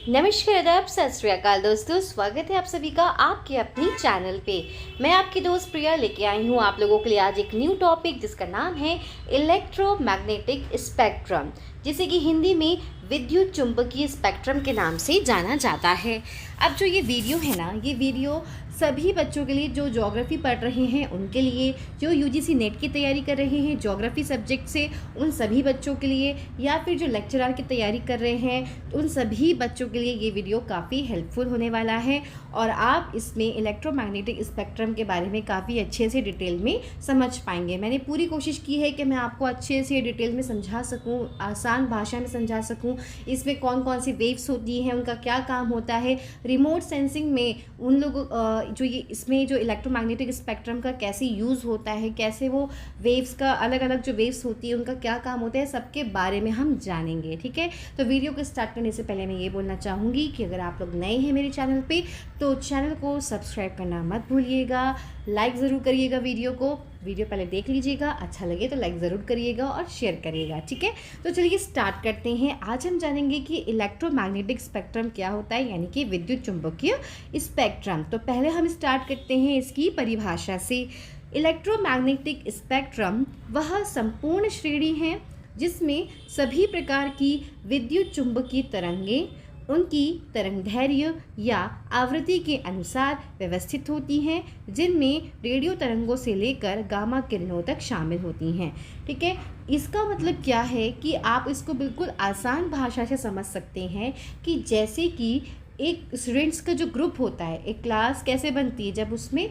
नमस्कार, आदाब, सत श्री अकाल दोस्तों। स्वागत है आप सभी का आपके अपनी चैनल पे। मैं आपकी दोस्त प्रिया लेके आई हूँ आप लोगों के लिए आज एक न्यू टॉपिक जिसका नाम है इलेक्ट्रोमैग्नेटिक स्पेक्ट्रम, जिसे कि हिंदी में विद्युत चुंबकीय स्पेक्ट्रम के नाम से जाना जाता है। अब जो ये वीडियो है ना, ये वीडियो सभी बच्चों के लिए जो ज्योग्राफी पढ़ रहे हैं उनके लिए, जो यूजीसी नेट की तैयारी कर रहे हैं ज्योग्राफी सब्जेक्ट से उन सभी बच्चों के लिए, या फिर जो लेक्चरर की तैयारी कर रहे हैं उन सभी बच्चों के लिए ये वीडियो काफ़ी हेल्पफुल होने वाला है। और आप इसमें इलेक्ट्रोमैग्नेटिक स्पेक्ट्रम के बारे में काफ़ी अच्छे से डिटेल में समझ पाएंगे। मैंने पूरी कोशिश की है कि मैं आपको अच्छे से डिटेल में समझा सकूँ, आसान भाषा में समझा सकूँ। इसमें कौन कौन सी वेव्स होती हैं, उनका क्या काम होता है, रिमोट सेंसिंग में उन लोगों जो ये इसमें जो इलेक्ट्रोमैग्नेटिक स्पेक्ट्रम का कैसे यूज़ होता है, कैसे वो वेव्स का अलग अलग जो वेव्स होती है उनका क्या काम होता है, सबके बारे में हम जानेंगे। ठीक है, तो वीडियो को स्टार्ट करने से पहले मैं ये बोलना चाहूँगी कि अगर आप लोग नए हैं मेरे चैनल पे तो चैनल को सब्सक्राइब करना मत भूलिएगा, लाइक ज़रूर करिएगा वीडियो को। वीडियो पहले देख लीजिएगा, अच्छा लगे तो लाइक ज़रूर करिएगा और शेयर करिएगा। ठीक है, तो चलिए स्टार्ट करते हैं। आज हम जानेंगे कि इलेक्ट्रोमैग्नेटिक स्पेक्ट्रम क्या होता है, यानी कि विद्युत चुंबकीय स्पेक्ट्रम। तो पहले हम स्टार्ट करते हैं इसकी परिभाषा से। इलेक्ट्रोमैग्नेटिक स्पेक्ट्रम वह संपूर्ण श्रेणी है जिसमें सभी प्रकार की विद्युत चुंबकीय तरंगें उनकी तरंगदैर्घ्य या आवृत्ति के अनुसार व्यवस्थित होती हैं, जिनमें रेडियो तरंगों से लेकर गामा किरणों तक शामिल होती हैं। ठीक है, इसका मतलब क्या है कि आप इसको बिल्कुल आसान भाषा से समझ सकते हैं कि जैसे कि एक स्टूडेंट्स का जो ग्रुप होता है, एक क्लास कैसे बनती है, जब उसमें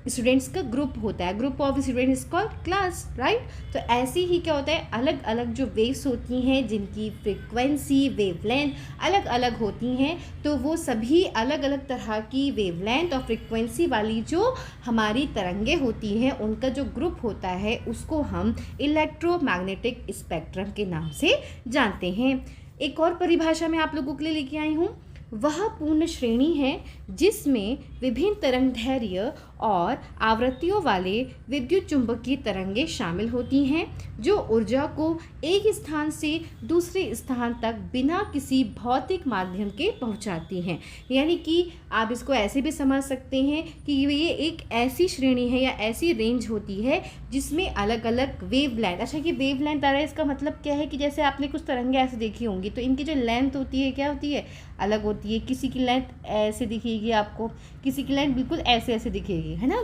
स्टूडेंट्स का ग्रुप होता है, group of students called class, right. तो ऐसे ही क्या होता है, अलग अलग जो वेव्स होती हैं जिनकी फ्रीक्वेंसी वेवलेंथ अलग अलग होती हैं, तो वो सभी अलग अलग तरह की वेवलेंथ और फ्रीक्वेंसी वाली जो हमारी तरंगे होती हैं उनका जो ग्रुप होता है उसको हम इलेक्ट्रोमैग्नेटिक स्पेक्ट्रम के नाम से जानते हैं। एक और परिभाषा मैं आप लोगों के लिए लेके आई हूँ। वह पूर्ण श्रेणी है जिसमें विभिन्न तरंगदैर्घ्य और आवृत्तियों वाले विद्युत चुंबकीय तरंगें शामिल होती हैं, जो ऊर्जा को एक स्थान से दूसरे स्थान तक बिना किसी भौतिक माध्यम के पहुंचाती हैं। यानी कि आप इसको ऐसे भी समझ सकते हैं कि ये एक ऐसी श्रेणी है या ऐसी रेंज होती है जिसमें अलग अलग वेवलेंथ। अच्छा, कि वेवलेंथ आ रहा है, इसका मतलब क्या है कि जैसे आपने कुछ तरंगें ऐसे देखी होंगी तो इनकी जो लेंथ होती है क्या होती है, अलग होती है। किसी की लेंथ ऐसे दिखेगी आपको, किसी की लेंथ बिल्कुल ऐसे ऐसे दिखेगी, है ना।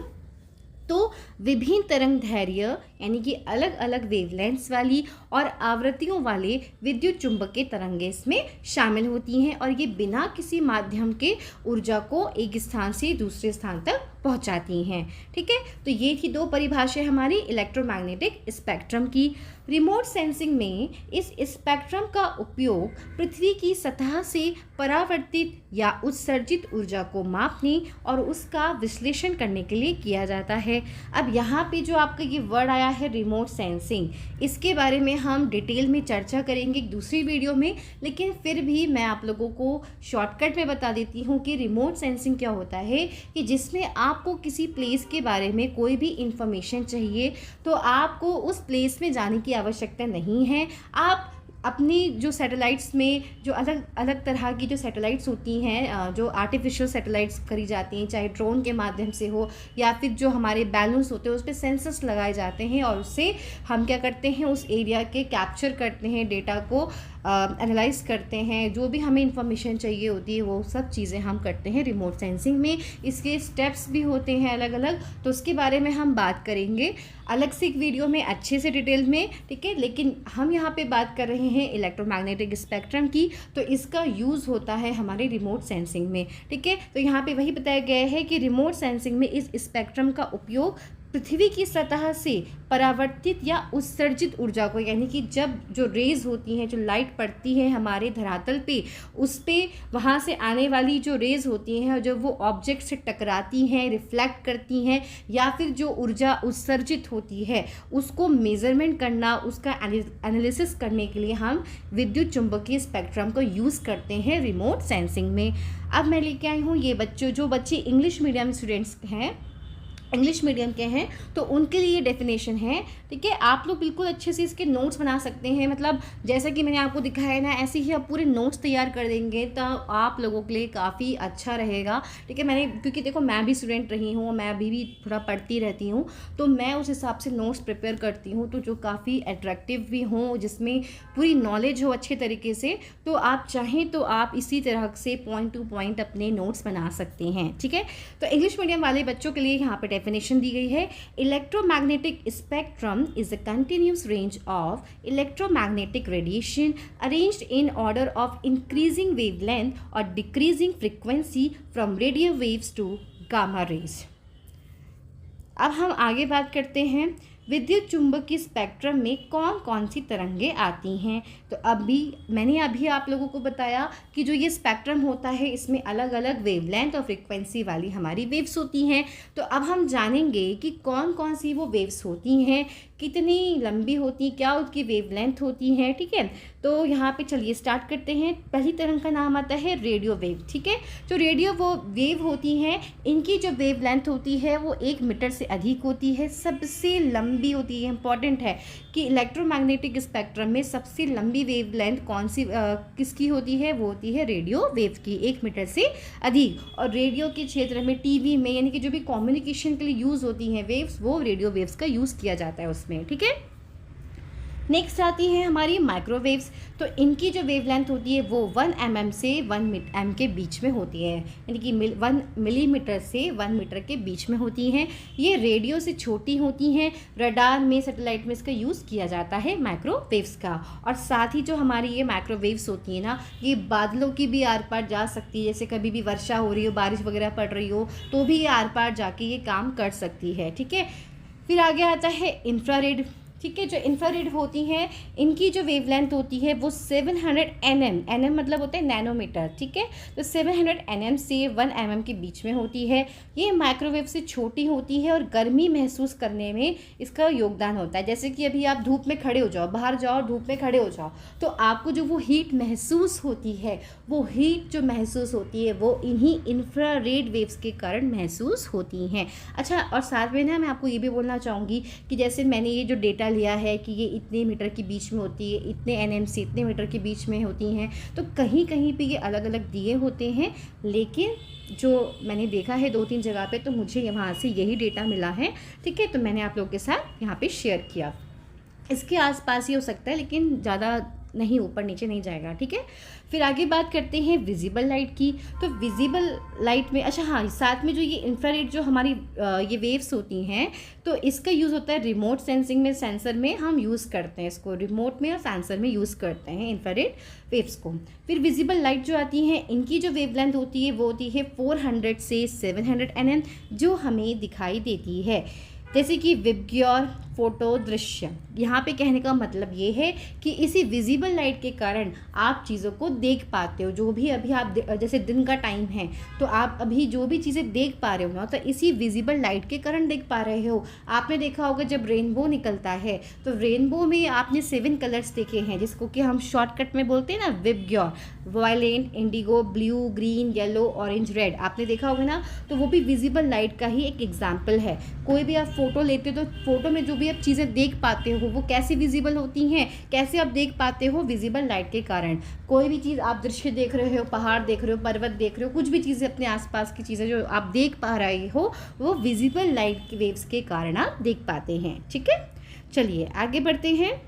तो विभिन्न तरंगदैर्घ्य यानी कि अलग अलग वेवलेंथ्स वाली और आवृत्तियों वाले विद्युत चुंबकीय तरंगें इसमें शामिल होती हैं और ये बिना किसी माध्यम के ऊर्जा को एक स्थान से दूसरे स्थान तक पहुंचाती हैं। ठीक है, तो ये थी दो परिभाषाएं हमारी इलेक्ट्रोमैग्नेटिक स्पेक्ट्रम की। रिमोट सेंसिंग में इस स्पेक्ट्रम का उपयोग पृथ्वी की सतह से परावर्तित या उत्सर्जित ऊर्जा को मापने और उसका विश्लेषण करने के लिए किया जाता है। अब यहाँ पे जो आपका ये वर्ड आया है रिमोट सेंसिंग, इसके बारे में हम डिटेल में चर्चा करेंगे एक दूसरी वीडियो में, लेकिन फिर भी मैं आप लोगों को शॉर्टकट में बता देती हूँ कि रिमोट सेंसिंग क्या होता है कि जिसमें आपको किसी प्लेस के बारे में कोई भी इंफॉर्मेशन चाहिए तो आपको उस प्लेस में जाने की आवश्यकता नहीं है। आप अपनी जो सैटेलाइट्स में जो अलग अलग तरह की जो सैटेलाइट्स होती हैं, जो आर्टिफिशियल सैटेलाइट्स करी जाती हैं, चाहे ड्रोन के माध्यम से हो या फिर जो हमारे बैलून्स होते हैं उस पर सेंसर्स लगाए जाते हैं और उससे हम क्या करते हैं, उस एरिया के कैप्चर करते हैं, डेटा को एनालाइज करते हैं, जो भी हमें इंफॉर्मेशन चाहिए होती है वो सब चीज़ें हम करते हैं रिमोट सेंसिंग में। इसके स्टेप्स भी होते हैं अलग अलग, तो उसके बारे में हम बात करेंगे अलग से एक वीडियो में अच्छे से डिटेल में। ठीक है, लेकिन हम यहाँ पे बात कर रहे हैं इलेक्ट्रोमैग्नेटिक स्पेक्ट्रम की, तो इसका यूज़ होता है हमारे रिमोट सेंसिंग में। ठीक है, तो यहाँ पे वही बताया गया है कि रिमोट सेंसिंग में इस स्पेक्ट्रम का उपयोग पृथ्वी की सतह से परावर्तित या उत्सर्जित ऊर्जा को, यानी कि जब जो रेज होती हैं, जो लाइट पड़ती है हमारे धरातल पे, उस पे वहाँ से आने वाली जो रेज होती हैं जब वो ऑब्जेक्ट से टकराती हैं, रिफ्लेक्ट करती हैं, या फिर जो ऊर्जा उत्सर्जित होती है उसको मेज़रमेंट करना, उसका एनालिसिस करने के लिए हम विद्युत चुंबकीय स्पेक्ट्रम को यूज़ करते हैं रिमोट सेंसिंग में। अब मैं लेके आई हूँ ये बच्चों, जो बच्चे इंग्लिश मीडियम स्टूडेंट्स हैं इंग्लिश मीडियम के हैं तो उनके लिए डेफिनेशन है। ठीक है, आप लोग बिल्कुल अच्छे से इसके नोट्स बना सकते हैं, मतलब जैसा कि मैंने आपको दिखाया ना ऐसे ही आप पूरे नोट्स तैयार कर देंगे तो आप लोगों के लिए काफ़ी अच्छा रहेगा। ठीक है, मैंने क्योंकि देखो मैं भी स्टूडेंट रही हूँ, मैं अभी भी थोड़ा पढ़ती रहती हूँ, तो मैं उस हिसाब से नोट्स प्रिपेयर करती हूँ तो जो काफ़ी अट्रैक्टिव भी हों, जिसमें पूरी नॉलेज हो अच्छे तरीके से। तो आप चाहें तो आप इसी तरह से पॉइंट टू पॉइंट अपने नोट्स बना सकते हैं। ठीक है, तो इंग्लिश मीडियम वाले बच्चों के लिए यहाँ पे डेफिनेशन दी गई है। Electromagnetic spectrum is a continuous range of electromagnetic radiation arranged in order of increasing wavelength और decreasing frequency from radio waves to gamma rays. अब हम आगे बात करते हैं विद्युत चुंबकीय स्पेक्ट्रम में कौन कौन सी तरंगें आती हैं। तो मैंने अभी आप लोगों को बताया कि जो ये स्पेक्ट्रम होता है इसमें अलग अलग वेवलेंथ और फ्रीक्वेंसी वाली हमारी वेव्स होती हैं। तो अब हम जानेंगे कि कौन कौन सी वो वेव्स होती हैं, कितनी लंबी होती, क्या उसकी वेवलेंथ होती हैं। ठीक है, तो यहाँ पे चलिए स्टार्ट करते हैं। पहली तरंग का नाम आता है रेडियो वेव। ठीक है, जो रेडियो वो वेव होती हैं इनकी जो वेवलेंथ होती है वो 1 मीटर से अधिक होती है, सबसे लंबी होती है। इंपॉर्टेंट है कि इलेक्ट्रोमैग्नेटिक स्पेक्ट्रम में सबसे लंबी वेवलेंथ कौन सी किसकी होती है, वो होती है रेडियो वेव की, 1 मीटर से अधिक। और रेडियो के क्षेत्र में, टीवी में, यानी कि जो भी कम्युनिकेशन के लिए यूज़ होती हैं वेव्स, वो रेडियो वेव्स का यूज़ किया जाता है उसमें। ठीक है, नेक्स्ट आती है हमारी माइक्रोवेव्स। तो इनकी जो वेवलेंथ होती है वो 1 mm से 1 m के बीच में होती है, यानी कि 1 मिलीमीटर से 1 मीटर के बीच में होती हैं। ये रेडियो से छोटी होती हैं, रडार में, सैटेलाइट में इसका यूज़ किया जाता है माइक्रोवेव्स का। और साथ ही जो हमारी ये माइक्रोवेव्स होती है ना, ये बादलों की भी आर पार जा सकती है, जैसे कभी भी वर्षा हो रही हो, बारिश वगैरह पड़ रही हो तो भी ये आर पार जाके ये काम कर सकती है। ठीक है, फिर आगे आता है इंफ्रारेड। ठीक है, जो इंफ्रारेड होती हैं इनकी जो वेवलेंथ होती है वो 700 nm मतलब होता है नैनोमीटर। ठीक है, तो 700 nm से 1 mm के बीच में होती है। ये माइक्रोवेव से छोटी होती है और गर्मी महसूस करने में इसका योगदान होता है। जैसे कि अभी आप धूप में खड़े हो जाओ, बाहर जाओ, धूप में खड़े हो जाओ, तो आपको जो वो हीट महसूस होती है, वो हीट जो महसूस होती है वो इन्हीं इंफ्रारेड वेव्स के कारण महसूस होती हैं। अच्छा, और साथ में ना मैं आपको ये भी बोलना चाहूँगी कि जैसे मैंने ये जो डेटा लिया है कि ये इतने मीटर के बीच में होती है, इतने nm से इतने मीटर के बीच में होती हैं, तो कहीं कहीं पे ये अलग अलग दिए होते हैं, लेकिन जो मैंने देखा है 2-3 जगह पे, तो मुझे वहाँ से यही डेटा मिला है। ठीक है, तो मैंने आप लोगों के साथ यहाँ पे शेयर किया। इसके आसपास ही हो सकता है, लेकिन ज़्यादा नहीं, ऊपर नीचे नहीं जाएगा। ठीक है, फिर आगे बात करते हैं विजिबल लाइट की। तो विजिबल लाइट में, अच्छा हाँ, साथ में जो ये इंफ्रारेड जो हमारी ये वेव्स होती हैं, तो इसका यूज़ होता है रिमोट सेंसिंग में, सेंसर में हम यूज़ करते हैं इसको, रिमोट में और सेंसर में यूज़ करते हैं इंफ्रारेड वेव्स को। फिर विजिबल लाइट जो आती हैं इनकी जो वेवलेंथ होती है वो होती है 400 से 700 nm, जो हमें दिखाई देती है। जैसे कि विबग्योर फोटो दृश्य, यहाँ पे कहने का मतलब ये है कि इसी विजिबल लाइट के कारण आप चीज़ों को देख पाते हो। जो भी अभी आप जैसे दिन का टाइम है तो आप अभी जो भी चीज़ें देख पा रहे हो ना, तो इसी विजिबल लाइट के कारण देख पा रहे हो। आपने देखा होगा जब रेनबो निकलता है तो रेनबो में आपने 7 कलर्स देखे हैं, जिसको कि हम शॉर्टकट में बोलते हैं ना VIBGYOR, violet, indigo, blue, green, yellow, orange, red. आपने देखा होगा ना, तो वो भी विजिबल लाइट का ही एक एग्जाम्पल है। कोई भी आप फोटो लेते हो तो फोटो में जो भी आप चीज़ें देख पाते हो वो कैसे विजिबल होती हैं, कैसे आप देख पाते हो, विजिबल लाइट के कारण। कोई भी चीज़ आप दृश्य देख रहे हो, पहाड़ देख रहे हो, पर्वत देख रहे हो, कुछ भी चीज़ें अपने आसपास की चीज़ें जो आप देख पा रहे हो वो विजिबल लाइट की वेव्स के कारण आप देख पाते हैं। ठीक है, चलिए आगे बढ़ते हैं।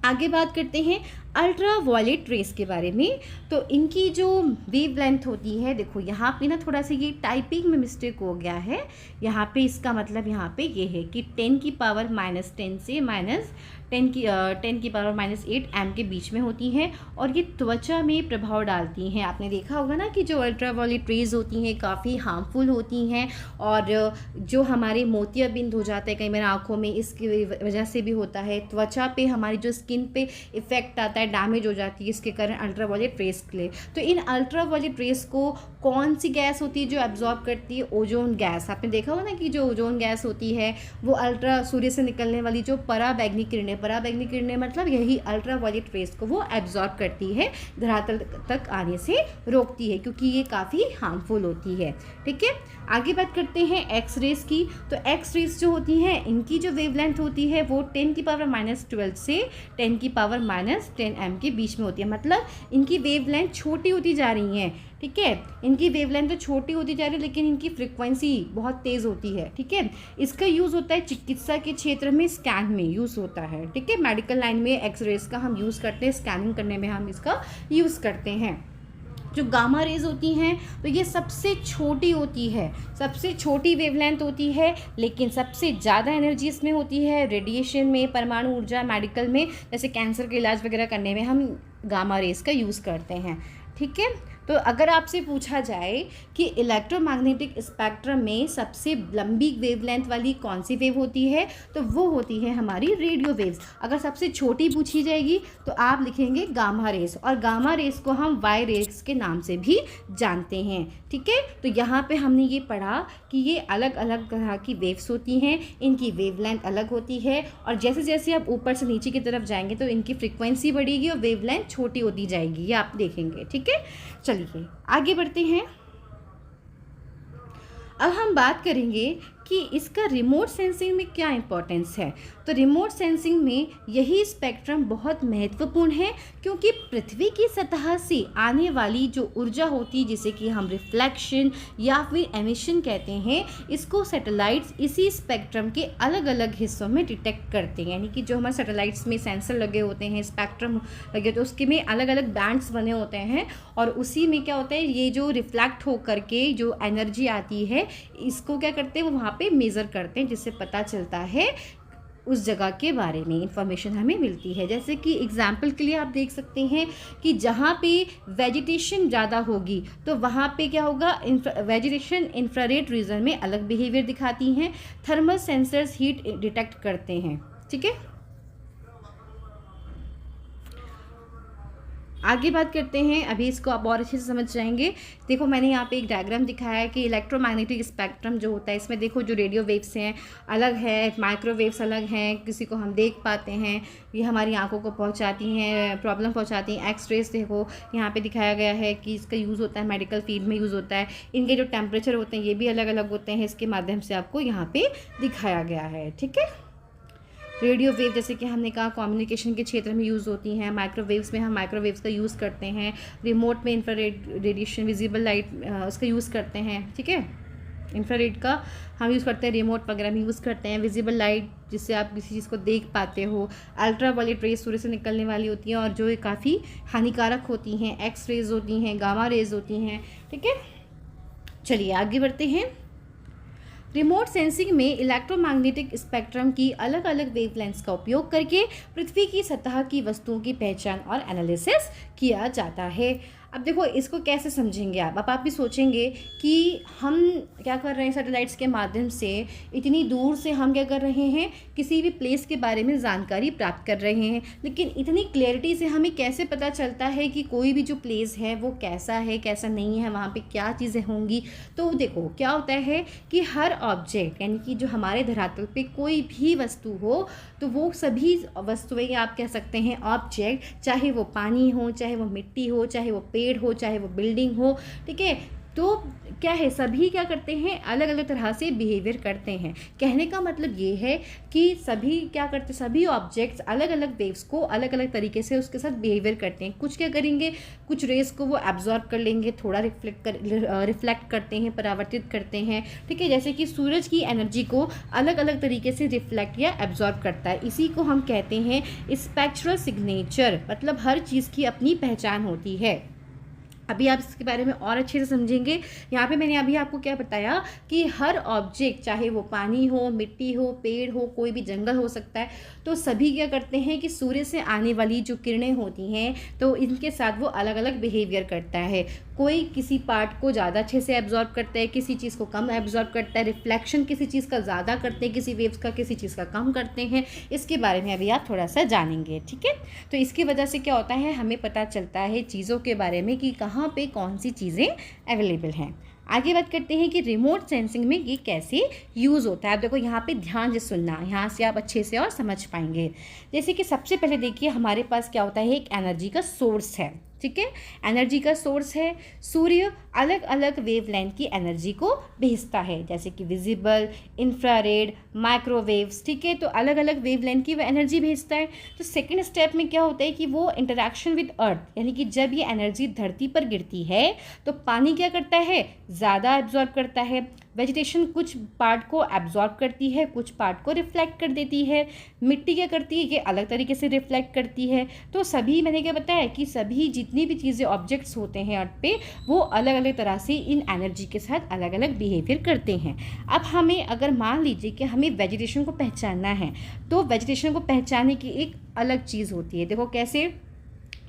आगे बात करते हैं अल्ट्रा वायलेट रेस के बारे में। तो इनकी जो वेवलेंथ होती है, देखो यहाँ पे ना थोड़ा सा ये टाइपिंग में मिस्टेक हो गया है। यहाँ पे इसका मतलब यहाँ पे ये है कि 10 की पावर -10 से -10 की पावर -8 एम के बीच में होती हैं और ये त्वचा में प्रभाव डालती हैं। आपने देखा होगा ना कि जो अल्ट्रा वायलेट रेज होती हैं काफ़ी हार्मफुल होती हैं और जो हमारे मोतियाबिंद हो जाता है कई बार आँखों में, इसकी वजह से भी होता है। त्वचा पे, हमारी जो स्किन पे इफ़ेक्ट आता जाता है, डैमेज हो जाती है इसके कारण अल्ट्रावायलेट रेस के लिए। तो इन अल्ट्रावायलेट रेस को कौन सी गैस होती है जो एब्जॉर्ब करती है? Ozone gas. आपने देखा होगा ना कि जो ओजोन गैस होती है वो अल्ट्रा सूर्य से निकलने वाली जो पराबैंगनी किरणें मतलब यही अल्ट्रावायलेट रेस को वो एब्जॉर्ब करती है, धरातल तक आने से रोकती है, क्योंकि ये काफ़ी हार्मफुल होती है। ठीक है, आगे बात करते हैं एक्स रेस की। तो एक्स रेस जो होती हैं इनकी जो वेवलेंथ होती है वो 10⁻⁻12 से 10⁻⁻10 m के बीच में होती है। मतलब इनकी वेवलेंथ छोटी होती जा रही हैं। ठीक है, इनकी वेवलेंथ तो छोटी होती जा रही है लेकिन इनकी फ्रीक्वेंसी बहुत तेज़ होती है। ठीक है, इसका यूज़ होता है चिकित्सा के क्षेत्र में, स्कैन में यूज़ होता है। ठीक है, मेडिकल लाइन में एक्स रेस का हम यूज़ करते हैं, स्कैनिंग करने में हम इसका यूज़ करते हैं। जो गामा रेज होती हैं तो ये सबसे छोटी होती है, सबसे छोटी वेवलेंथ होती है, लेकिन सबसे ज़्यादा एनर्जी इसमें होती है रेडिएशन में, परमाणु ऊर्जा, मेडिकल में, जैसे कैंसर के इलाज वगैरह करने में हम गामा रेज का यूज़ करते हैं। ठीक है, तो अगर आपसे पूछा जाए कि इलेक्ट्रोमैग्नेटिक स्पेक्ट्रम में सबसे लंबी वेवलेंथ वाली कौन सी वेव होती है, तो वो होती है हमारी रेडियो वेव्स। अगर सबसे छोटी पूछी जाएगी तो आप लिखेंगे गामा रेस, और गामा रेस को हम वाई रेस के नाम से भी जानते हैं। ठीक है, तो यहाँ पे हमने ये पढ़ा कि ये अलग अलग तरह की वेव्स होती हैं, इनकी वेवलेंथ अलग होती है, और जैसे जैसे आप ऊपर से नीचे की तरफ जाएंगे तो इनकी फ्रीक्वेंसी बढ़ेगी और वेवलेंथ छोटी होती जाएगी, ये आप देखेंगे। ठीक है, चलिए आगे बढ़ते हैं। अब हम बात करेंगे कि इसका रिमोट सेंसिंग में क्या इंपॉर्टेंस है। तो रिमोट सेंसिंग में यही स्पेक्ट्रम बहुत महत्वपूर्ण है, क्योंकि पृथ्वी की सतह से आने वाली जो ऊर्जा होती है जिसे कि हम रिफ्लेक्शन या फिर एमिशन कहते हैं, इसको सैटेलाइट्स इसी स्पेक्ट्रम के अलग अलग हिस्सों में डिटेक्ट करते हैं। यानी कि जो हमारे सैटेलाइट्स में सेंसर लगे होते हैं, स्पेक्ट्रम लगे, तो उसके में अलग अलग बैंड्स बने होते हैं, और उसी में क्या होता है, ये जो रिफ्लेक्ट हो करके जो एनर्जी आती है इसको क्या करते हैं, वो वहाँ पे मेज़र करते हैं, जिससे पता चलता है उस जगह के बारे में इंफॉर्मेशन हमें मिलती है। जैसे कि एग्जाम्पल के लिए आप देख सकते हैं कि जहाँ पे वेजिटेशन ज़्यादा होगी तो वहाँ पे क्या होगा, वेजिटेशन इंफ्रारेड रीजन में अलग बिहेवियर दिखाती हैं। थर्मल सेंसर्स हीट डिटेक्ट करते हैं। ठीक है, आगे बात करते हैं, अभी इसको आप और अच्छे से समझ जाएंगे। देखो मैंने यहाँ पे एक डायग्राम दिखाया है कि इलेक्ट्रोमैग्नेटिक स्पेक्ट्रम जो होता है इसमें देखो जो रेडियो वेव्स हैं अलग है, माइक्रोवेव्स अलग हैं, किसी को हम देख पाते हैं, ये हमारी आंखों को पहुँचाती हैं, प्रॉब्लम पहुँचाती हैं। एक्स रेस देखो यहाँ पे दिखाया गया है कि इसका यूज़ होता है मेडिकल फील्ड में यूज़ होता है। इनके जो टेम्परेचर होते हैं ये भी अलग अलग होते हैं, इसके माध्यम से आपको यहाँ पर दिखाया गया है। ठीक है, रेडियो वेव जैसे कि हमने कहा कम्युनिकेशन के क्षेत्र में यूज़ होती हैं। माइक्रोवेव्स में हम माइक्रोवेव्स का यूज़ करते हैं। रिमोट में इंफ्रारेड रेडिएशन, विजिबल लाइट उसका यूज़ करते हैं। ठीक है, इंफ्रारेड का हम यूज़ करते हैं, रिमोट वगैरह में यूज़ करते हैं। विजिबल लाइट जिससे आप किसी चीज़ को देख पाते हो। अल्ट्रावायलेट रेज सूर्य से निकलने वाली होती हैं और जो काफ़ी हानिकारक होती हैं। एक्स रेज होती हैं, गामा रेज होती हैं। ठीक है, चलिए आगे बढ़ते हैं। रिमोट सेंसिंग में इलेक्ट्रोमैग्नेटिक स्पेक्ट्रम की अलग अलग वेवलेंथ्स का उपयोग करके पृथ्वी की सतह की वस्तुओं की पहचान और एनालिसिस किया जाता है। अब देखो इसको कैसे समझेंगे आप। अब आप भी सोचेंगे कि हम क्या कर रहे हैं, सैटेलाइट्स के माध्यम से इतनी दूर से हम क्या कर रहे हैं, किसी भी प्लेस के बारे में जानकारी प्राप्त कर रहे हैं, लेकिन इतनी क्लैरिटी से हमें कैसे पता चलता है कि कोई भी जो प्लेस है वो कैसा है कैसा नहीं है, वहाँ पे क्या चीज़ें होंगी। तो देखो क्या होता है कि हर ऑब्जेक्ट यानी कि जो हमारे धरातल पे कोई भी वस्तु हो तो वो सभी वस्तुएं आप कह सकते हैं ऑब्जेक्ट, चाहे वो पानी हो, चाहे वो मिट्टी हो, चाहे वो पेड़ हो, चाहे वो बिल्डिंग हो। ठीक है, तो क्या है, सभी क्या करते हैं, अलग अलग तरह से बिहेवियर करते हैं। कहने का मतलब ये है कि सभी क्या करते, सभी ऑब्जेक्ट्स अलग अलग वेव्स को अलग अलग तरीके से उसके साथ बिहेवियर करते हैं। कुछ क्या करेंगे, कुछ रेस को वो एब्जॉर्ब कर लेंगे, थोड़ा रिफ्लेक्ट करते हैं, परावर्तित करते हैं। ठीक है, जैसे कि सूरज की एनर्जी को अलग अलग तरीके से रिफ्लेक्ट या एब्जॉर्ब करता है। इसी को हम कहते हैं स्पेक्ट्रल सिग्नेचर, मतलब हर चीज़ की अपनी पहचान होती है। अभी आप इसके बारे में और अच्छे से समझेंगे। यहाँ पे मैंने अभी आपको क्या बताया कि हर ऑब्जेक्ट, चाहे वो पानी हो, मिट्टी हो, पेड़ हो, कोई भी जंगल हो सकता है, तो सभी क्या करते हैं कि सूर्य से आने वाली जो किरणें होती हैं तो इनके साथ वो अलग अलग बिहेवियर करता है। कोई किसी पार्ट को ज़्यादा अच्छे से एब्जॉर्ब करता है, किसी चीज़ को कम एब्जॉर्ब करता है, रिफ्लेक्शन किसी चीज़ का ज़्यादा करते हैं, किसी वेव्स का किसी चीज़ का कम करते हैं। इसके बारे में अभी आप थोड़ा सा जानेंगे, ठीक है। तो इसकी वजह से क्या होता है, हमें पता चलता है चीज़ों के बारे में कि कहाँ पे कौन सी चीज़ें अवेलेबल हैं। आगे बात करते हैं कि रिमोट सेंसिंग में ये कैसे यूज़ होता है। आप देखो यहाँ पे ध्यान से सुनना, यहाँ से आप अच्छे से और समझ पाएंगे। जैसे कि सबसे पहले देखिए हमारे पास क्या होता है, एक एनर्जी का सोर्स है, ठीक है। एनर्जी का सोर्स है, सूर्य अलग अलग वेवलेंथ की एनर्जी को भेजता है, जैसे कि विजिबल, इंफ्रारेड, माइक्रोवेव्स, ठीक है। तो अलग अलग वेवलेंथ की वो एनर्जी भेजता है। तो सेकंड स्टेप में क्या होता है कि वो इंटरेक्शन विद अर्थ, यानी कि जब ये एनर्जी धरती पर गिरती है तो पानी क्या करता है, ज़्यादा एब्जॉर्ब करता है। वेजिटेशन कुछ पार्ट को एब्जॉर्ब करती है, कुछ पार्ट को रिफ्लेक्ट कर देती है। मिट्टी क्या करती है, ये अलग तरीके से रिफ्लेक्ट करती है। तो सभी, मैंने क्या बताया कि सभी जितनी भी चीज़ें, ऑब्जेक्ट्स होते हैं अर्थ पे, वो अलग अलग तरह से इन एनर्जी के साथ अलग अलग बिहेवियर करते हैं। अब हमें, अगर मान लीजिए कि हमें वेजिटेशन को पहचानना है, तो वेजिटेशन को पहचानने की एक अलग चीज़ होती है। देखो कैसे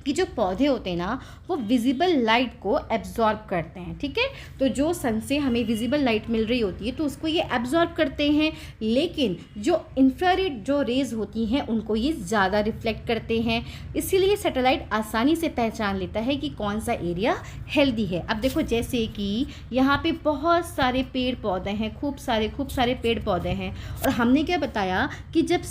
कि जो पौधे होते हैं ना, वो विजिबल लाइट को एब्जॉर्ब करते हैं, ठीक है। तो जो सन से हमें विजिबल लाइट मिल रही होती है तो उसको ये एब्जॉर्ब करते हैं, लेकिन जो इंफ्रारेड जो रेज होती हैं उनको ये ज़्यादा रिफ्लेक्ट करते हैं। इसीलिए सैटेलाइट आसानी से पहचान लेता है कि कौन सा एरिया हेल्दी है। अब देखो जैसे कि यहाँ पे बहुत सारे पेड़ पौधे हैं, खूब सारे पेड़ पौधे हैं, और हमने क्या बताया कि जब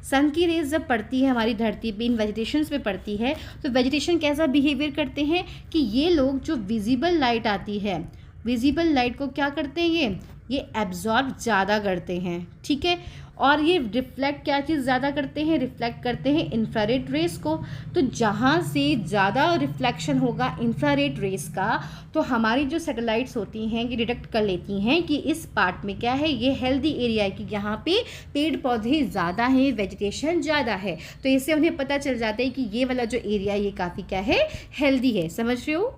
सन की रेज जब पड़ती है हमारी धरती पे, इन वेजिटेशंस पे पड़ती है, तो वेजिटेशन कैसा बिहेवियर करते हैं कि ये लोग जो विजिबल लाइट आती है, विजिबल लाइट को क्या करते हैं, ये एब्जॉर्ब ज़्यादा करते हैं, ठीक है। और ये रिफ्लेक्ट क्या चीज़ ज़्यादा करते हैं, रिफ्लेक्ट करते हैं इंफ्रारेड रेस को। तो जहाँ से ज़्यादा रिफ्लेक्शन होगा इंफ्रारेड रेस का, तो हमारी जो सैटेलाइट्स होती हैं ये डिटेक्ट कर लेती हैं कि इस पार्ट में क्या है, ये हेल्दी एरिया है, कि यहाँ पे पेड़ पौधे ज़्यादा हैं, वेजिटेशन ज़्यादा है। तो इससे उन्हें पता चल जाता है कि ये वाला जो एरिया ये काफ़ी क्या है, हेल्दी है। समझ रहे हो?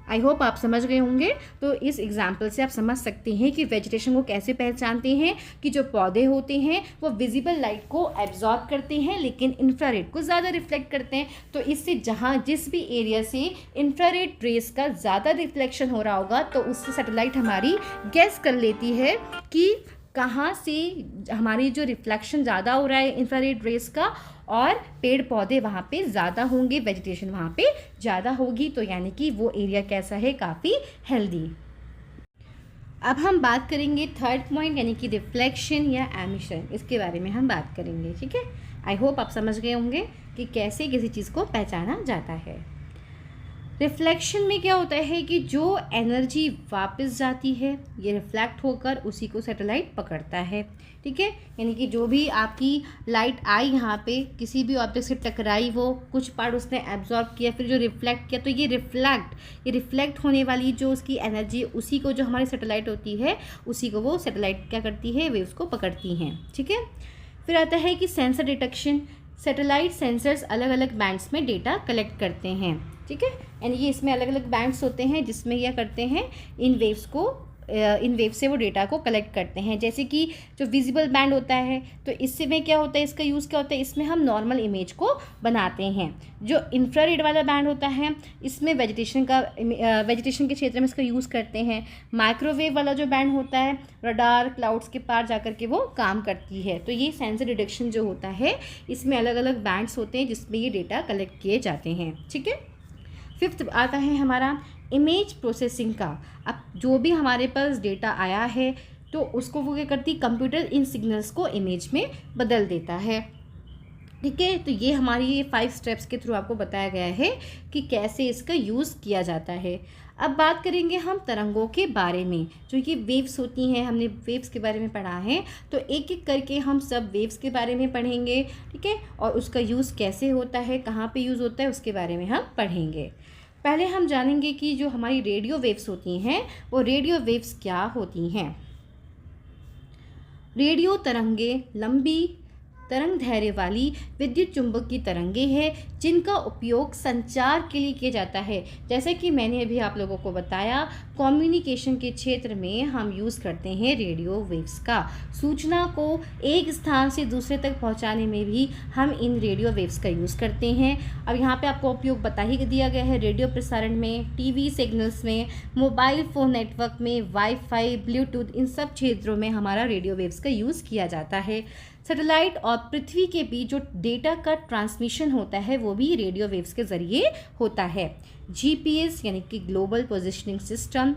आई होप आप समझ गए होंगे। तो इस एग्जाम्पल से आप समझ सकते हैं कि वेजिटेशन को कैसे पहचानते हैं, कि जो पौधे होते हैं वो विजिबल लाइट को एब्जॉर्ब करते हैं लेकिन इंफ्रारेड को ज़्यादा रिफ्लेक्ट करते हैं। तो इससे जहाँ जिस भी एरिया से इंफ्रारेड रेस का ज़्यादा रिफ्लेक्शन हो रहा होगा, तो उससे सैटेलाइट हमारी गैस कर लेती है कि कहाँ से हमारी जो रिफ्लेक्शन ज़्यादा हो रहा है इंफ्रारेड रेस का, और पेड़ पौधे वहाँ पे ज़्यादा होंगे, वेजिटेशन वहाँ पे ज़्यादा होगी, तो यानी कि वो एरिया कैसा है, काफ़ी हेल्दी। अब हम बात करेंगे थर्ड पॉइंट, यानी कि रिफ्लेक्शन या एमिशन, इसके बारे में हम बात करेंगे, ठीक है। आई होप आप समझ गए होंगे कि कैसे किसी चीज़ को पहचाना जाता है। रिफ्लेक्शन में क्या होता है कि जो एनर्जी वापस जाती है ये रिफ्लेक्ट होकर उसी को सैटेलाइट पकड़ता है, ठीक है। यानी कि जो भी आपकी लाइट आई यहाँ पे, किसी भी ऑब्जेक्ट से टकराई, वो कुछ पार्ट उसने एब्जॉर्ब किया, फिर जो रिफ्लेक्ट किया, तो ये रिफ्लेक्ट होने वाली जो उसकी एनर्जी, उसी को जो हमारी सैटेलाइट होती है, उसी को वो सैटेलाइट क्या करती है, वेव्स को पकड़ती हैं, ठीक है। फिर आता है कि सेंसर डिटेक्शन। सैटेलाइट सेंसर्स अलग अलग बैंड्स में डेटा कलेक्ट करते हैं, ठीक है। यानी कि इसमें अलग अलग बैंड्स होते हैं जिसमें यह करते हैं, इन वेव से वो डेटा को कलेक्ट करते हैं। जैसे कि जो विजिबल बैंड होता है, तो इससे में क्या होता है, इसका यूज़ क्या होता है, इसमें हम नॉर्मल इमेज को बनाते हैं। जो इंफ्रारेड वाला बैंड होता है, इसमें वेजिटेशन के क्षेत्र में इसका यूज़ करते हैं। माइक्रोवेव वाला जो बैंड होता है, रडार, क्लाउड्स के पार जाकर के वो काम करती है। तो ये सेंसर डिटेक्शन जो होता है, इसमें अलग अलग बैंड्स होते हैं जिसमें ये डेटा कलेक्ट किए जाते हैं, ठीक है। फिफ्थ आता है हमारा इमेज प्रोसेसिंग का। अब जो भी हमारे पास डेटा आया है, तो उसको वो क्या करती, कंप्यूटर इन सिग्नल्स को इमेज में बदल देता है, ठीक है। तो ये हमारी ये 5 स्टेप्स के थ्रू आपको बताया गया है कि कैसे इसका यूज़ किया जाता है। अब बात करेंगे हम तरंगों के बारे में। जो ये वेव्स होती हैं, हमने वेव्स के बारे में पढ़ा है, तो एक एक करके हम सब वेव्स के बारे में पढ़ेंगे, ठीक है। और उसका यूज़ कैसे होता है, कहाँ पे यूज़ होता है, उसके बारे में हम पढ़ेंगे। पहले हम जानेंगे कि जो हमारी रेडियो वेव्स होती हैं, वो रेडियो वेव्स क्या होती हैं। रेडियो तरंगे लंबी तरंग धैर्य वाली विद्युत चुंबक की तरंगे हैं जिनका उपयोग संचार के लिए किया जाता है। जैसे कि मैंने अभी आप लोगों को बताया, कम्युनिकेशन के क्षेत्र में हम यूज़ करते हैं रेडियो वेव्स का। सूचना को एक स्थान से दूसरे तक पहुंचाने में भी हम इन रेडियो वेव्स का यूज़ करते हैं। अब यहाँ पे आपको उपयोग बता ही दिया गया है, रेडियो प्रसारण में, टीवी सिग्नल्स में, मोबाइल फ़ोन नेटवर्क में, वाईफाई, ब्लूटूथ, इन सब क्षेत्रों में हमारा रेडियो वेव्स का यूज़ किया जाता है। सैटेलाइट और पृथ्वी के बीच जो डेटा का ट्रांसमिशन होता है वो भी रेडियो वेव्स के ज़रिए होता है। जीपीएस यानी कि ग्लोबल पोजिशनिंग सिस्टम,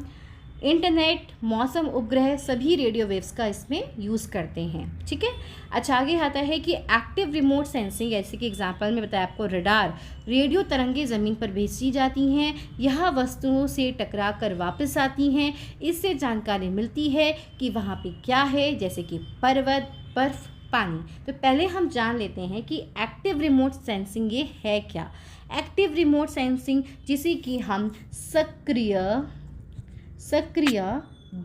इंटरनेट, मौसम उपग्रह, सभी रेडियो वेव्स का इसमें यूज़ करते हैं। ठीक है। अच्छा, आगे आता है कि एक्टिव रिमोट सेंसिंग, जैसे कि एग्जांपल में बताया आपको रडार, रेडियो तरंगे ज़मीन पर भेजी जाती हैं, यह वस्तुओं से टकरा कर वापस आती हैं। इससे जानकारी मिलती है कि वहाँ पे क्या है, जैसे कि पर्वत, बर्फ़, पानी। तो पहले हम जान लेते हैं कि एक्टिव रिमोट सेंसिंग ये है क्या। एक्टिव रिमोट सेंसिंग जिसे कि हम सक्रिय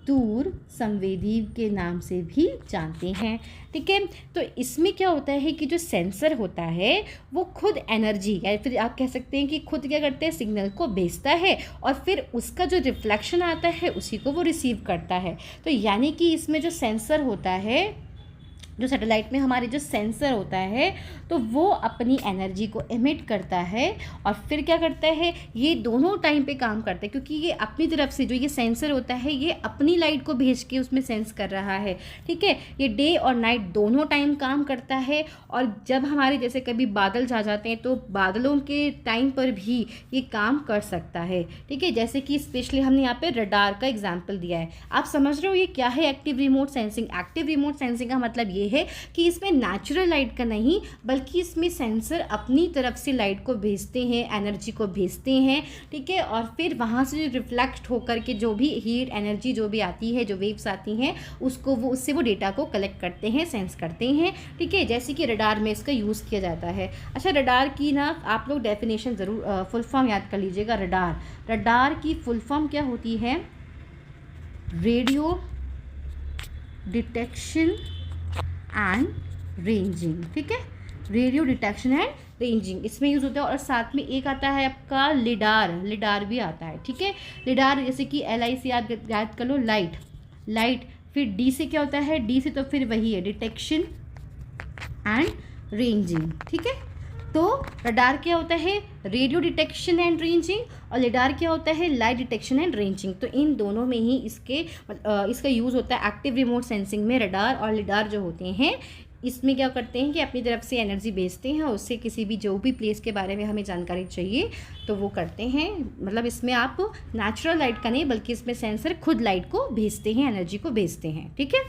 दूर संवेदी के नाम से भी जानते हैं। ठीक है। तो इसमें क्या होता है कि जो सेंसर होता है वो खुद एनर्जी, या फिर आप कह सकते हैं कि खुद क्या करते हैं, सिग्नल को भेजता है और फिर उसका जो रिफ्लेक्शन आता है उसी को वो रिसीव करता है। तो यानी कि इसमें जो सेंसर होता है, जो सैटेलाइट में हमारे जो सेंसर होता है, तो वो अपनी एनर्जी को एमिट करता है और फिर क्या करता है, ये दोनों टाइम पे काम करता है, क्योंकि ये अपनी तरफ से जो ये सेंसर होता है ये अपनी लाइट को भेज के उसमें सेंस कर रहा है। ठीक है। ये डे और नाइट दोनों टाइम काम करता है। और जब हमारे जैसे कभी बादल छा जाते हैं तो बादलों के टाइम पर भी ये काम कर सकता है। ठीक है। जैसे कि स्पेशली हमने यहाँ पे रडार का एग्जाम्पल दिया है। आप समझ रहे हो ये क्या है active remote sensing. Active remote sensing का मतलब ये है कि इसमें नेचुरल लाइट का नहीं, बल्कि इसमें सेंसर अपनी तरफ से लाइट को भेजते हैं, एनर्जी को भेजते हैं। ठीक है। और फिर वहाँ से जो रिफ्लेक्ट होकर के जो भी हीट एनर्जी जो भी आती है, जो वेव्स आती हैं, उससे वो डेटा को कलेक्ट करते हैं, सेंस करते हैं। ठीक है। जैसे कि रडार में इसका यूज़ किया जाता है। अच्छा, रडार की ना आप लोग डेफिनेशन ज़रूर फुल फॉर्म याद कर लीजिएगा। रडार की फुल फॉर्म क्या होती है, रेडियो डिटेक्शन एंड रेंजिंग। ठीक है। रेडियो डिटेक्शन एंड रेंजिंग इसमें यूज़ होता है। और साथ में एक आता है आपका लिडार भी आता है। ठीक है। लिडार जैसे कि LI से आप याद कर लो, लाइट, फिर डी से क्या होता है, डी से तो फिर वही है डिटेक्शन एंड रेंजिंग। ठीक है। तो रडार क्या होता है, रेडियो डिटेक्शन एंड रेंजिंग, और लिडार क्या होता है, लाइट डिटेक्शन एंड रेंजिंग। तो इन दोनों में ही इसका यूज़ होता है। एक्टिव रिमोट सेंसिंग में रडार और लिडार जो होते हैं, इसमें क्या करते हैं कि अपनी तरफ से एनर्जी भेजते हैं और उससे किसी भी जो भी प्लेस के बारे में हमें जानकारी चाहिए तो वो करते हैं। मतलब इसमें आप नेचुरल लाइट का नहीं, बल्कि इसमें सेंसर खुद लाइट को भेजते हैं, एनर्जी को भेजते हैं। ठीक है।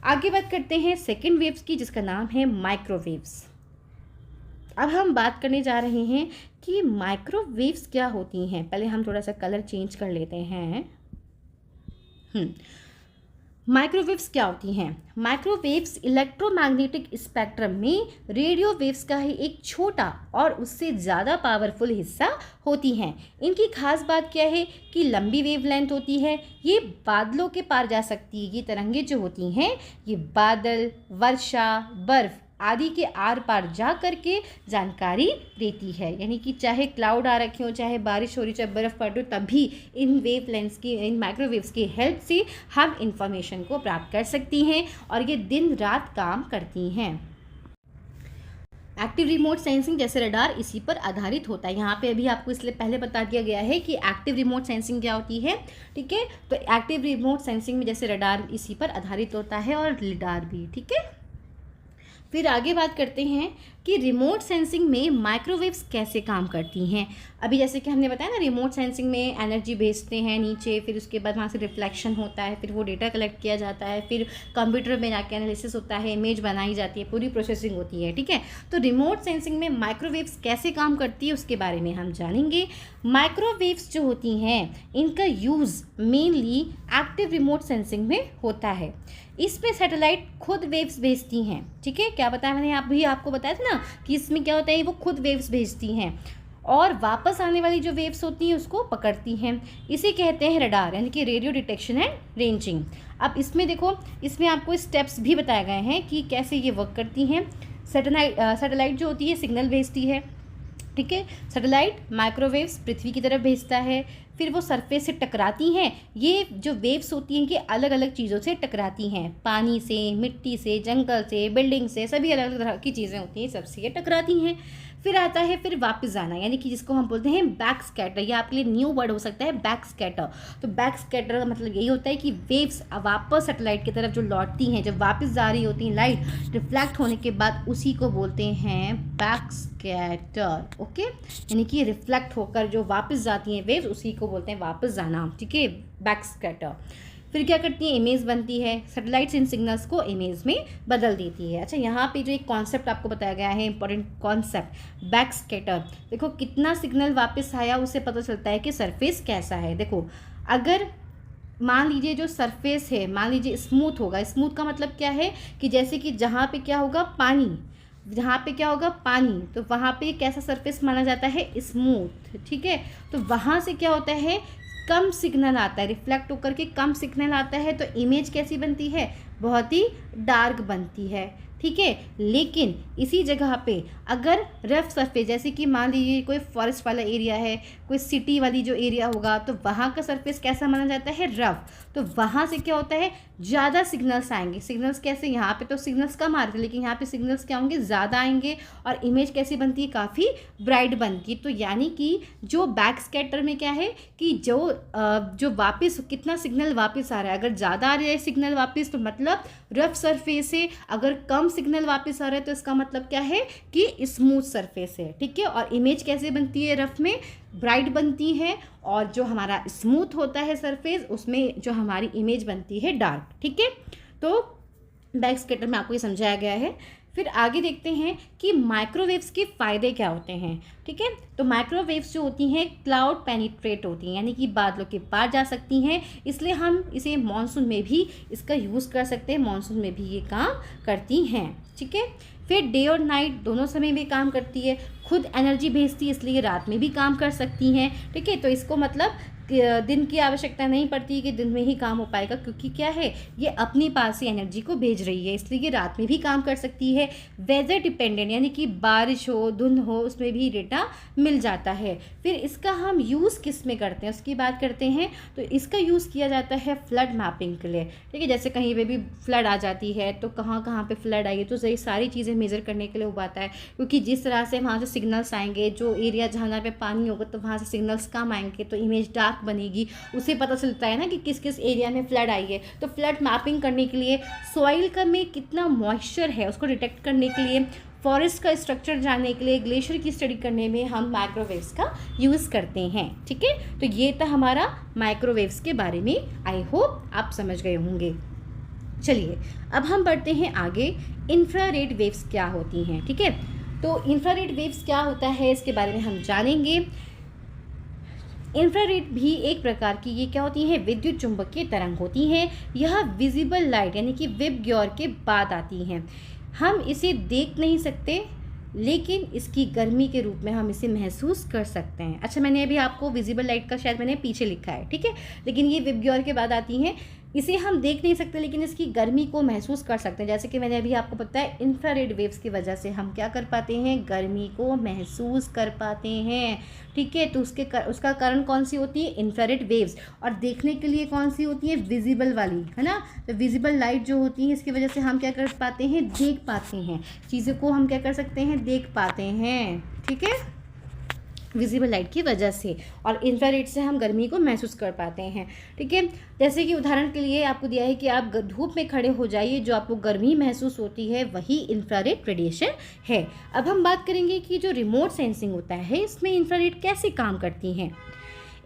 आगे बात करते हैं सेकेंड वेव्स की, जिसका नाम है माइक्रोवेव्स। अब हम बात करने जा रहे हैं कि माइक्रोवेव्स क्या होती हैं। पहले हम थोड़ा सा कलर चेंज कर लेते हैं। माइक्रोवेव्स क्या होती हैं। माइक्रोवेव्स इलेक्ट्रोमैग्नेटिक स्पेक्ट्रम में रेडियो वेव्स का ही एक छोटा और उससे ज़्यादा पावरफुल हिस्सा होती हैं। इनकी खास बात क्या है कि लंबी वेवलेंथ होती है, ये बादलों के पार जा सकती है। ये तरंगे जो होती हैं ये बादल, वर्षा, बर्फ़ आदि के आर पार जा करके जानकारी देती है। यानी कि चाहे क्लाउड आ रखे हो, चाहे बारिश हो रही, चाहे बर्फ़ पड़ रही हो, तभी इन वेवलेंथ्स की, इन माइक्रोवेव्स की हेल्प से हम इंफॉर्मेशन को प्राप्त कर सकती हैं और ये दिन रात काम करती हैं। एक्टिव रिमोट सेंसिंग जैसे रडार इसी पर आधारित होता है। यहाँ पे अभी आपको इसलिए पहले बता दिया गया है कि एक्टिव रिमोट सेंसिंग क्या होती है। ठीक है। तो एक्टिव रिमोट सेंसिंग में जैसे रडार इसी पर आधारित होता है और लिडार भी। ठीक है। फिर आगे बात करते हैं कि रिमोट सेंसिंग में माइक्रोवेव्स कैसे काम करती हैं। अभी जैसे कि हमने बताया ना, रिमोट सेंसिंग में एनर्जी भेजते हैं नीचे, फिर उसके बाद वहाँ से रिफ्लेक्शन होता है, फिर वो डेटा कलेक्ट किया जाता है, फिर कंप्यूटर में जाके एनालिसिस होता है, इमेज बनाई जाती है, पूरी प्रोसेसिंग होती है। ठीक है। तो रिमोट सेंसिंग में माइक्रोवेव्स कैसे काम करती है उसके बारे में हम जानेंगे। माइक्रोवेव्स जो होती हैं इनका use mainly active remote sensing में होता है। इसमें सैटेलाइट खुद वेव्स भेजती हैं। ठीक है। क्या बताया मैंने, आपको बताया था ना कि इसमें क्या होता है, वो खुद वेव्स भेजती हैं और वापस आने वाली जो वेव्स होती हैं उसको पकड़ती हैं। इसे कहते हैं रडार, यानी कि रेडियो डिटेक्शन एंड रेंजिंग। अब इसमें देखो, इसमें आपको स्टेप्स भी बताए गए हैं कि कैसे ये वर्क करती हैं। सैटेलाइट जो होती है सिग्नल भेजती है, ठीक है। सैटेलाइट माइक्रोवेव्स पृथ्वी की तरफ भेजता है, फिर वो सरफेस से टकराती हैं। ये जो वेव्स होती हैं कि अलग अलग चीज़ों से टकराती हैं, पानी से, मिट्टी से, जंगल से, बिल्डिंग से, सभी अलग अलग तरह की चीज़ें होती हैं, सबसे ये टकराती हैं। फिर आता है फिर वापस आना, यानी कि जिसको हम बोलते हैं बैक स्कैटर। ये आपके लिए न्यू वर्ड हो सकता है, बैक स्कैटर। तो बैक स्कैटर का मतलब यही होता है कि वेव्स वापस सैटेलाइट की तरफ जो लौटती हैं, जब वापस जा रही होती हैं लाइट रिफ्लेक्ट होने के बाद, उसी को बोलते हैं बैक स्कैटर। ओके, यानी कि रिफ्लेक्ट होकर जो वापस जाती हैं वेव्स, उसी को बोलते हैं वापस जाना, ठीक है, बैक स्कैटर। फिर क्या करती है, इमेज बनती है, सैटेलाइट्स इन सिग्नल्स को इमेज में बदल देती है। अच्छा, यहाँ पे जो एक कॉन्सेप्ट आपको बताया गया है, इंपॉर्टेंट कॉन्सेप्ट, बैक स्कैटर। देखो कितना सिग्नल वापस आया, उससे पता चलता है कि सरफेस कैसा है। देखो अगर मान लीजिए जो सरफेस है, मान लीजिए स्मूथ होगा। स्मूथ का मतलब क्या है कि जैसे कि जहाँ पे क्या होगा, पानी, जहाँ पे क्या होगा, पानी, तो वहाँ पे कैसा सरफेस माना जाता है, स्मूथ, ठीक है। तो वहाँ से क्या होता है, कम सिग्नल आता है, रिफ्लेक्ट होकर के कम सिग्नल आता है, तो इमेज कैसी बनती है, बहुत ही डार्क बनती है, ठीक है। लेकिन इसी जगह पे अगर रफ सरफेस, जैसे कि मान लीजिए कोई फॉरेस्ट वाला एरिया है, कोई सिटी वाली जो एरिया होगा, तो वहाँ का सरफेस कैसा माना जाता है, रफ। तो वहाँ से क्या होता है, ज़्यादा सिग्नल्स आएंगे। सिग्नल्स कैसे, यहाँ पे तो सिग्नल्स कम आ रहे थे, लेकिन यहाँ पे सिग्नल्स क्या होंगे, ज़्यादा आएंगे, और इमेज कैसी बनती है, काफ़ी ब्राइट बनती है। तो यानी कि जो बैक स्कैटर में क्या है कि जो वापस कितना सिग्नल वापस आ रहा है, अगर ज़्यादा आ रहा है सिग्नल वापस, तो मतलब रफ सरफेस है। अगर कम सिग्नल वापस आ रहा है तो इसका मतलब क्या है कि स्मूथ सरफेस है, ठीक है। और इमेज कैसे बनती है, रफ में ब्राइट बनती है, और जो हमारा स्मूथ होता है सरफेस, उसमें जो हमारी इमेज बनती है डार्क, ठीक है। तो बैक स्कैटर में आपको ये समझाया गया है। फिर आगे देखते हैं कि माइक्रोवेव्स के फ़ायदे क्या होते हैं, ठीक है। तो माइक्रोवेव्स जो होती हैं क्लाउड पेनिट्रेट होती हैं, यानी कि बादलों के पार जा सकती हैं, इसलिए हम इसे मॉनसून में भी इसका यूज़ कर सकते हैं, मॉनसून में भी ये काम करती हैं, ठीक है। फिर डे और नाइट दोनों समय में काम करती है, खुद एनर्जी भेजती है, इसलिए रात में भी काम कर सकती हैं, ठीक है। तो इसको मतलब दिन की आवश्यकता नहीं पड़ती कि दिन में ही काम हो पाएगा, क्योंकि क्या है, ये अपनी पास से एनर्जी को भेज रही है, इसलिए ये रात में भी काम कर सकती है। वेदर डिपेंडेंट, यानी कि बारिश हो, धुंध हो, उसमें भी डेटा मिल जाता है। फिर इसका हम यूज़ किस में करते हैं, उसकी बात करते हैं। तो इसका यूज़ किया जाता है फ्लड मैपिंग के लिए, ठीक है। जैसे कहीं पे भी फ्लड आ जाती है, तो कहाँ कहाँ पे फ्लड आई है, तो ये सारी चीज़ें मेज़र करने के लिए वो आता है, क्योंकि जिस तरह से वहाँ से सिग्नल्स आएंगे, जो एरिया जहाँ पे पानी होगा, तो वहाँ से सिग्नल्स कम आएंगे, तो इमेज डार्क बनेगी। उससे पता चलता है ना कि किस किस एरिया में फ्लड आई है। तो फ्लड मैपिंग करने के लिए, सॉइल का में कितना मॉइस्चर है उसको डिटेक्ट करने के लिए, फॉरेस्ट का स्ट्रक्चर जानने के लिए, ग्लेशियर की स्टडी करने में हम माइक्रोवेव्स का यूज़ करते हैं, ठीक है। तो ये था हमारा माइक्रोवेव्स के बारे में। आई होप आप समझ गए होंगे। चलिए अब हम बढ़ते हैं आगे, इंफ्रारेड वेव्स क्या होती हैं, ठीक है। तो इंफ्रारेड वेव्स क्या होता है, इसके बारे में हम जानेंगे। इंफ्रारेड भी एक प्रकार की ये क्या होती हैं, विद्युत चुंबकीय तरंग होती हैं। यह विजिबल लाइट यानी कि विबग्योर के बाद आती हैं। हम इसे देख नहीं सकते, लेकिन इसकी गर्मी के रूप में हम इसे महसूस कर सकते हैं। अच्छा, मैंने अभी आपको विजिबल लाइट का शायद मैंने पीछे लिखा है, ठीक है, लेकिन ये विबग्योर के बाद आती हैं। इसे हम देख नहीं सकते, लेकिन इसकी गर्मी को महसूस कर सकते हैं। जैसे कि मैंने अभी आपको बताया, इंफ्रारेड वेव्स की वजह से हम क्या कर पाते हैं, गर्मी को महसूस कर पाते हैं, ठीक है। तो उसका कारण कौन सी होती है, इंफ्रारेड वेव्स। और देखने के लिए कौन सी होती है, विजिबल वाली, है ना। तो विजिबल लाइट जो होती है, इसकी वजह से हम क्या कर पाते हैं, देख पाते हैं चीज़ों को, हम क्या कर सकते हैं, देख पाते हैं, ठीक है, विजिबल लाइट की वजह से। और इंफ्रारेड से हम गर्मी को महसूस कर पाते हैं, ठीक है। जैसे कि उदाहरण के लिए आपको दिया है कि आप धूप में खड़े हो जाइए, जो आपको गर्मी महसूस होती है वही इंफ्रारेड रेडिएशन है। अब हम बात करेंगे कि जो रिमोट सेंसिंग होता है, इसमें इंफ्रारेड कैसे काम करती हैं।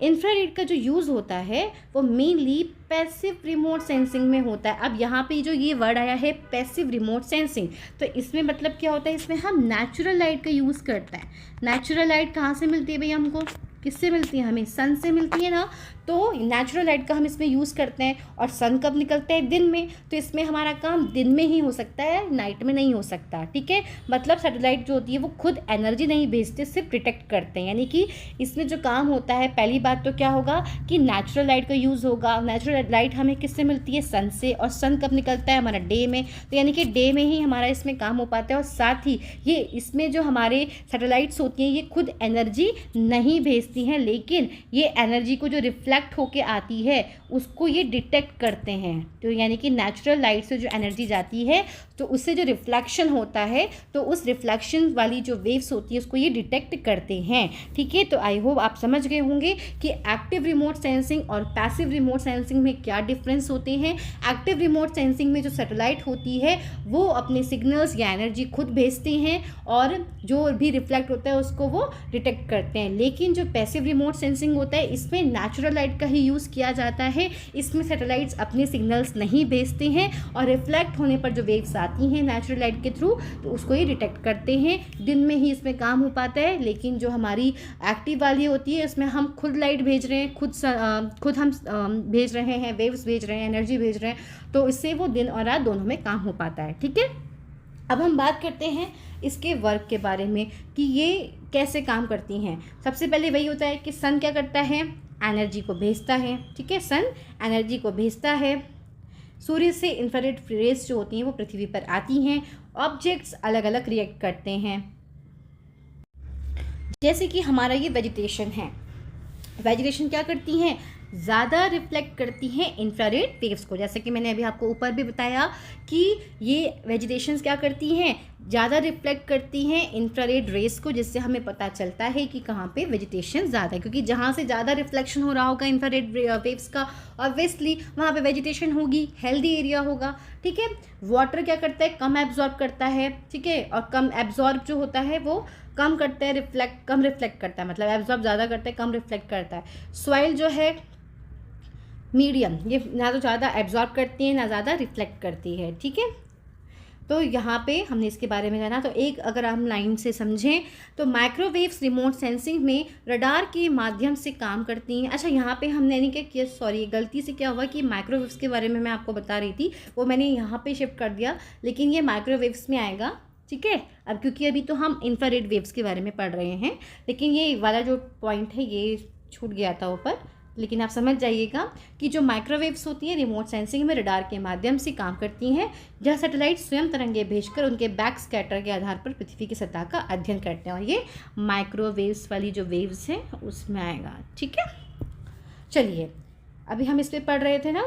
इंफ्रारेड का जो यूज़ होता है वो मेनली पैसिव रिमोट सेंसिंग में होता है। अब यहाँ पे जो ये वर्ड आया है पैसिव रिमोट सेंसिंग, तो इसमें मतलब क्या होता है, इसमें हम नेचुरल लाइट का यूज़ करते हैं। नेचुरल लाइट कहाँ से मिलती है भैया हमको, किससे मिलती है? हमें सन से मिलती है ना। तो नेचुरल लाइट का हम इसमें यूज़ करते हैं। और सन कब निकलता है? दिन में। तो इसमें हमारा काम दिन में ही हो सकता है, नाइट में नहीं हो सकता, ठीक है। मतलब सैटेलाइट जो होती है वो खुद एनर्जी नहीं भेजते, सिर्फ डिटेक्ट करते हैं। यानी कि इसमें जो काम होता है, पहली बात तो क्या होगा कि नेचुरल लाइट का यूज़ होगा। नेचुरल लाइट हमें किससे मिलती है? सन से। और सन कब निकलता है? हमारा डे में। तो यानी कि डे में ही हमारा इसमें काम हो पाता है। और साथ ही ये इसमें जो हमारे सैटेलाइट्स होती हैं ये खुद एनर्जी नहीं भेजती हैं, लेकिन ये एनर्जी को जो रिफ्लेक्ट होके आती है उसको ये डिटेक्ट करते हैं। तो यानी कि नेचुरल लाइट से जो एनर्जी जाती है तो उससे जो रिफ्लेक्शन होता है तो उस रिफ्लेक्शन वाली जो वेव्स होती है उसको ये डिटेक्ट करते हैं, ठीक है। तो आई होप आप समझ गए होंगे कि एक्टिव रिमोट सेंसिंग और पैसिव रिमोट सेंसिंग में क्या डिफरेंस होते हैं। एक्टिव रिमोट सेंसिंग में जो सैटेलाइट होती है वो अपने सिग्नल्स या एनर्जी खुद भेजते हैं और जो भी रिफ्लेक्ट होता है उसको वो डिटेक्ट करते हैं। लेकिन जो पैसिव रिमोट सेंसिंग होता है इसमें नेचुरल लाइट का ही यूज़ किया जाता है। इसमें सैटेलाइट्स अपने सिग्नल्स नहीं भेजते हैं और रिफ्लेक्ट होने पर जो वेव्स आती हैं नेचुरल लाइट के थ्रू तो उसको ये डिटेक्ट करते हैं। दिन में ही इसमें काम हो पाता है। लेकिन जो हमारी एक्टिव वाली होती है उसमें हम खुद लाइट भेज रहे हैं, खुद हम भेज रहे हैं, वेव्स भेज रहे हैं, एनर्जी भेज रहे हैं, तो इससे वो दिन और रात दोनों में काम हो पाता है, ठीक है। अब हम बात करते हैं इसके वर्क के बारे में कि ये कैसे काम करती हैं। सबसे पहले वही होता है कि सन क्या करता है? एनर्जी को भेजता है, ठीक है। सन एनर्जी को भेजता है। सूर्य से इंफ्रारेड रेज जो होती हैं वो पृथ्वी पर आती हैं। ऑब्जेक्ट्स अलग अलग रिएक्ट करते हैं। जैसे कि हमारा ये वेजिटेशन है। वेजिटेशन क्या करती हैं? ज़्यादा रिफ्लेक्ट करती हैं इंफ्रारेड वेव्स को। जैसे कि मैंने अभी आपको ऊपर भी बताया कि ये वेजिटेशंस क्या करती हैं? ज़्यादा रिफ्लेक्ट करती हैं इंफ्रारेड रेस को, जिससे हमें पता चलता है कि कहाँ पे वेजिटेशन ज़्यादा है। क्योंकि जहाँ से ज़्यादा रिफ्लेक्शन हो रहा होगा इंफ्रारेड वेव्स का ऑब्वियसली वहाँ पे वेजिटेशन होगी, हेल्दी एरिया होगा, ठीक है। वाटर क्या करता है? कम एब्जॉर्ब करता है, ठीक है। और कम एब्जॉर्ब जो होता है वो कम करता है, कम रिफ्लेक्ट करता है। मतलब एब्जॉर्ब ज़्यादा करता है, कम रिफ्लेक्ट करता है। सॉइल जो है मीडियम, ये ना तो ज़्यादा एब्जॉर्ब करती है ना ज़्यादा रिफ्लेक्ट करती है, ठीक है। तो यहाँ पे हमने इसके बारे में जाना। तो एक अगर हम लाइन से समझें तो माइक्रोवेव्स रिमोट सेंसिंग में रडार के माध्यम से काम करती हैं। अच्छा, यहाँ पे हमने नहीं किया, सॉरी गलती से क्या हुआ कि माइक्रोवेव्स के बारे में मैं आपको बता रही थी, वो मैंने यहाँ पे शिफ्ट कर दिया, लेकिन ये माइक्रोवेव्स में आएगा, ठीक है। अब क्योंकि अभी तो हम इंफ्रारेड वेव्स के बारे में पढ़ रहे हैं, लेकिन ये वाला जो पॉइंट है ये छूट गया था ऊपर। लेकिन आप समझ जाइएगा कि जो माइक्रोवेव्स होती हैं रिमोट सेंसिंग में रडार के माध्यम से काम करती हैं, जहाँ सैटेलाइट स्वयं तरंगे भेजकर उनके बैक स्कैटर के आधार पर पृथ्वी की सतह का अध्ययन करते हैं। और ये माइक्रोवेव्स वाली जो वेव्स हैं उसमें आएगा, ठीक है। चलिए, अभी हम इस पर पढ़ रहे थे ना,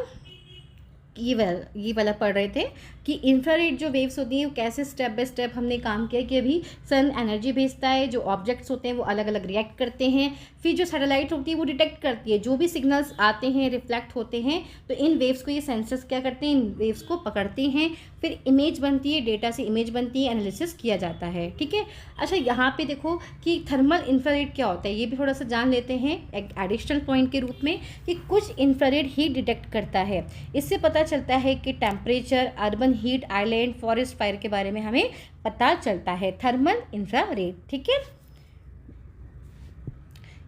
ये वाला पढ़ रहे थे कि इंफ्रारेड जो वेव्स होती हैं वो कैसे स्टेप बाय स्टेप हमने काम किया कि अभी सन एनर्जी भेजता है, जो ऑब्जेक्ट्स होते हैं वो अलग अलग रिएक्ट करते हैं, फिर जो सैटेलाइट होती है वो डिटेक्ट करती है, जो भी सिग्नल्स आते हैं रिफ्लेक्ट होते हैं तो इन वेव्स को ये सेंसर्स क्या करते हैं? इन वेव्स को पकड़ते हैं, फिर इमेज बनती है, डेटा से इमेज बनती है, एनालिसिस किया जाता है, ठीक है। अच्छा, यहाँ पे देखो कि थर्मल इंफ्रारेड क्या होता है, ये भी थोड़ा सा जान लेते हैं एक एडिशनल पॉइंट के रूप में कि कुछ इंफ्रारेड हीट डिटेक्ट करता है। इससे पता चलता है कि temperature, urban heat, island, forest fire के बारे में हमें पता चलता है, थर्मल इंफ्रारेड, ठीक है।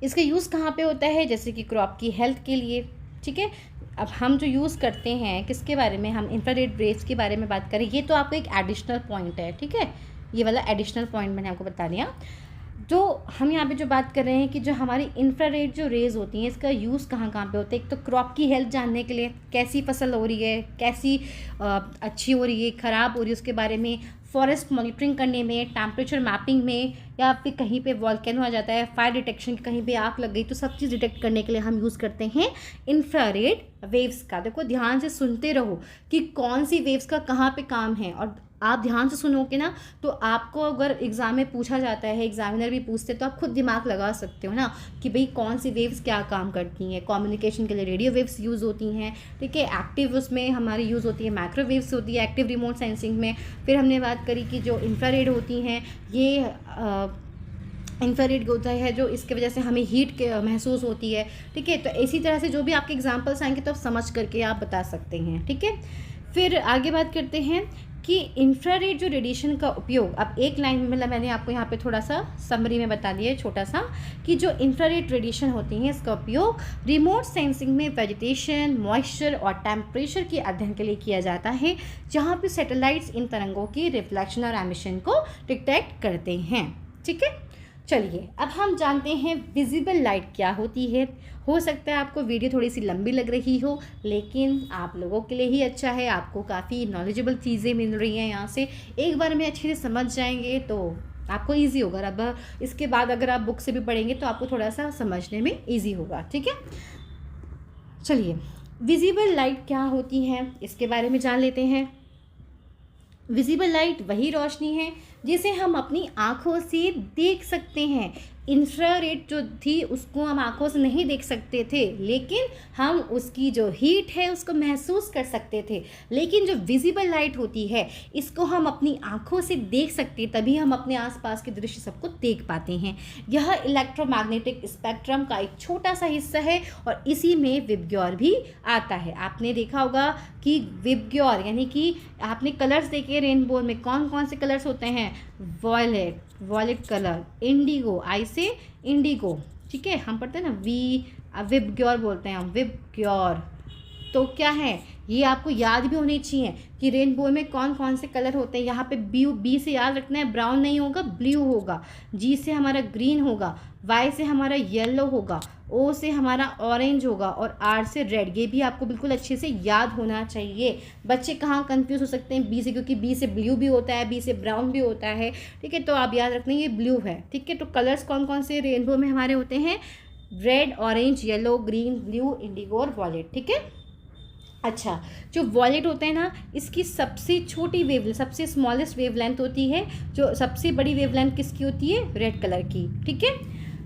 इसका यूज़ कहाँ पे होता है? जैसे कि क्रॉप की हेल्थ के लिए, ठीक है। अब हम जो यूज़ करते हैं किसके बारे में, हम इंफ्रारेड रेज के बारे में बात करें, ये तो आपको एक एडिशनल पॉइंट है, ठीक है। ये वाला एडिशनल पॉइंट मैंने आपको बता दिया। जो हम यहाँ पे जो बात कर रहे हैं कि जो हमारी इंफ्रारेड जो रेज होती हैं इसका यूज़ कहाँ कहाँ पे होता है। एक तो क्रॉप की हेल्थ जानने के लिए, कैसी फसल हो रही है, कैसी अच्छी हो रही है, ख़राब हो रही है, उसके बारे में। फॉरेस्ट मॉनिटरिंग करने में, टेम्परेचर मैपिंग में, या फिर कहीं पे वॉल्केनो आ जाता है, फायर डिटेक्शन, कहीं पे आग लग गई, तो सब चीज़ डिटेक्ट करने के लिए हम यूज़ करते हैं इंफ्रारेड वेव्स का। देखो ध्यान से सुनते रहो कि कौन सी वेव्स का कहाँ पे काम है, और आप ध्यान से सुनोगे ना तो आपको अगर एग्ज़ाम में पूछा जाता है, एग्जामिनर भी पूछते तो आप खुद दिमाग लगा सकते हो ना कि भाई कौन सी वेव्स क्या काम करती हैं। कम्युनिकेशन के लिए रेडियो वेव्स यूज़ होती हैं, ठीक है। एक्टिव उसमें हमारी यूज़ होती है माइक्रोवेव्स होती है एक्टिव रिमोट सेंसिंग में। फिर हमने बात करी कि जो इंफ्रारेड होती हैं ये इंफ्रारेड होता है जो इसकी वजह से हमें हीट महसूस होती है, ठीक है। तो इसी तरह से जो भी आपके एग्जाम्पल्स आएंगे तो आप समझ करके आप बता सकते हैं, ठीक है। फिर आगे बात करते हैं कि इंफ्रारेड जो रेडिएशन का उपयोग, अब एक लाइन में मतलब मैंने आपको यहाँ पे थोड़ा सा समरी में बता दिया है छोटा सा, कि जो इंफ्रारेड रेडिएशन होती हैं इसका उपयोग रिमोट सेंसिंग में वेजिटेशन, मॉइस्चर और टेम्परेचर के अध्ययन के लिए किया जाता है, जहाँ पे सैटेलाइट्स इन तरंगों की रिफ्लेक्शन और एमिशन को डिटेक्ट करते हैं। ठीक है, चलिए अब हम जानते हैं विजिबल लाइट क्या होती है। हो सकता है आपको वीडियो थोड़ी सी लंबी लग रही हो, लेकिन आप लोगों के लिए ही अच्छा है, आपको काफ़ी नॉलेजेबल चीज़ें मिल रही हैं यहाँ से। एक बार में अच्छे से समझ जाएंगे तो आपको इजी होगा। अब इसके बाद अगर आप बुक से भी पढ़ेंगे तो आपको थोड़ा सा समझने में इजी होगा। ठीक है, चलिए विजिबल लाइट क्या होती है इसके बारे में जान लेते हैं। विजिबल लाइट वही रोशनी है जिसे हम अपनी आँखों से देख सकते हैं। इंफ्रारेड जो थी उसको हम आँखों से नहीं देख सकते थे, लेकिन हम उसकी जो हीट है उसको महसूस कर सकते थे। लेकिन जो विजिबल लाइट होती है इसको हम अपनी आँखों से देख सकते, तभी हम अपने आसपास के दृश्य सबको देख पाते हैं। यह इलेक्ट्रोमैग्नेटिक स्पेक्ट्रम का एक छोटा सा हिस्सा है और इसी में विबग्योर भी आता है। आपने देखा होगा कि विबग्योर यानी कि आपने कलर्स देखे रेनबो में, कौन कौन से कलर्स होते हैं? वॉयलेट कलर, इंडिगो, आई से इंडिगो। ठीक है, हम पढ़ते हैं ना विबग्योर बोलते हैं हम, विबग्योर। तो क्या है ये आपको याद भी होनी चाहिए कि रेनबो में कौन कौन से कलर होते हैं। यहाँ पे बी से याद रखना है, ब्राउन नहीं होगा, ब्लू होगा। जी से हमारा ग्रीन होगा, वाई से हमारा येलो होगा, ओ से हमारा ऑरेंज होगा और आर से रेड। ये भी आपको बिल्कुल अच्छे से याद होना चाहिए। बच्चे कहाँ कंफ्यूज हो सकते हैं बी से, क्योंकि बी से ब्लू भी होता है, बी से ब्राउन भी होता है। ठीक है, तो आप याद रखना ये ब्लू है। ठीक है, तो कलर्स कौन कौन से रेनबो में हमारे होते हैं? Red, orange, yellow, green, blue, Indigo और वॉयलेट। ठीक है, अच्छा, जो वॉयलेट होता है ना, इसकी सबसे छोटी वेव, सबसे स्मॉलेस्ट वेवलेंथ होती है। जो सबसे बड़ी वेवलेंथ किसकी होती है? रेड कलर की। ठीक है,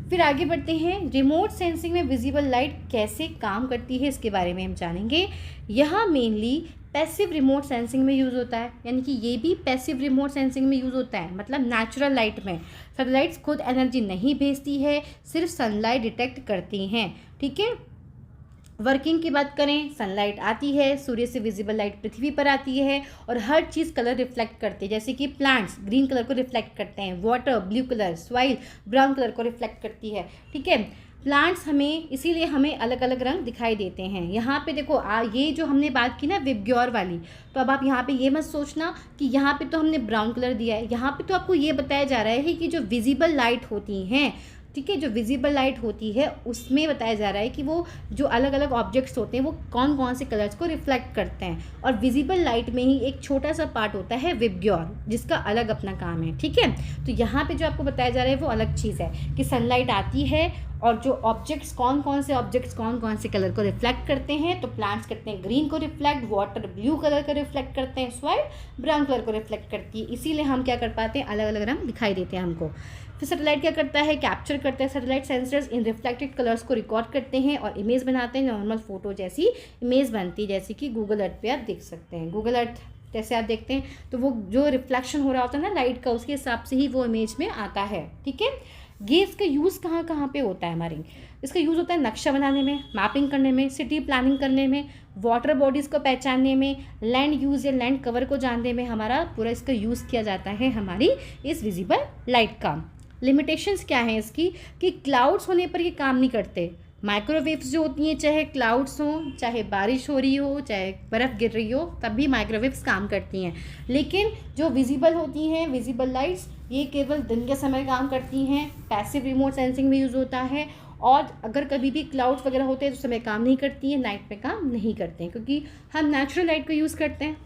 फिर आगे बढ़ते हैं। रिमोट सेंसिंग में विजिबल लाइट कैसे काम करती है इसके बारे में हम जानेंगे। यह मेनली पैसिव रिमोट सेंसिंग में यूज़ होता है, यानी कि ये भी पैसिव रिमोट सेंसिंग में यूज़ होता है, मतलब नेचुरल लाइट में। सैटेलाइट्स खुद एनर्जी नहीं भेजती है, सिर्फ सनलाइट डिटेक्ट करती हैं। ठीक है, वर्किंग की बात करें, सनलाइट आती है, सूर्य से विजिबल लाइट पृथ्वी पर आती है और हर चीज़ कलर रिफ्लेक्ट करती है। जैसे कि प्लांट्स ग्रीन कलर को रिफ्लेक्ट करते हैं, water blue colour, soil brown colour को रिफ्लेक्ट करती है। ठीक है, प्लांट्स हमें इसीलिए हमें अलग अलग रंग दिखाई देते हैं। यहाँ पे देखो ये जो हमने बात की ना विबग्योर वाली, तो अब आप यहाँ पे ये मत सोचना कि यहाँ पे तो हमने ब्राउन कलर दिया है। यहाँ पे तो आपको ये बताया जा रहा है कि जो विजिबल लाइट होती हैं, ठीक है, जो विजिबल लाइट होती है उसमें बताया जा रहा है कि वो जो अलग अलग ऑब्जेक्ट्स होते हैं वो कौन कौन से कलर्स को रिफ्लेक्ट करते हैं। और विजिबल लाइट में ही एक छोटा सा पार्ट होता है विबग्योर, जिसका अलग अपना काम है। ठीक है, तो यहाँ पे जो आपको बताया जा रहा है वो अलग चीज़ है कि सनलाइट आती है और जो ऑब्जेक्ट्स कौन कौन से कलर को रिफ्लेक्ट करते हैं। तो प्लांट्स करते हैं ग्रीन को रिफ्लेक्ट, वाटर ब्लू कलर को रिफ्लेक्ट करते हैं, सॉइल ब्राउन कलर को रिफ्लेक्ट करती है। इसीलिए हम क्या कर पाते हैं, अलग अलग रंग दिखाई देते हैं हमको। फिर सैटेलाइट क्या करता है, कैप्चर करता है। सैटेलाइट सेंसर्स इन रिफ्लेक्टेड कलर्स को रिकॉर्ड करते हैं और इमेज बनाते हैं। नॉर्मल फोटो जैसी इमेज बनती है, जैसे कि गूगल अर्थ पे आप देख सकते हैं। गूगल अर्थ जैसे आप देखते हैं तो वो जो रिफ्लेक्शन हो रहा होता है ना लाइट का, उसके हिसाब से ही वो इमेज में आता है। ठीक है, ये इसका यूज़ कहाँ कहाँ पे होता है हमारी? इसका यूज़ होता है नक्शा बनाने में, मैपिंग करने में, सिटी प्लानिंग करने में, वाटर बॉडीज़ को पहचानने में, लैंड यूज़ या लैंड कवर को जानने में हमारा पूरा इसका यूज़ किया जाता है हमारी इस विजिबल लाइट का। लिमिटेशंस क्या हैं इसकी कि क्लाउड्स होने पर ये काम नहीं करते। माइक्रोवेव्स जो होती हैं, चाहे क्लाउड्स हों, चाहे बारिश हो रही हो, चाहे बर्फ़ गिर रही हो, तब भी माइक्रोवेव्स काम करती हैं। लेकिन जो विजिबल होती हैं विजिबल लाइट्स, ये केवल दिन के समय काम करती हैं। पैसिव रिमोट सेंसिंग में यूज़ होता है और अगर कभी भी क्लाउड्स वगैरह होते हैं तो समय काम नहीं करती हैं, नाइट में काम नहीं करते हैं, क्योंकि हम नेचुरल लाइट को यूज़ करते हैं।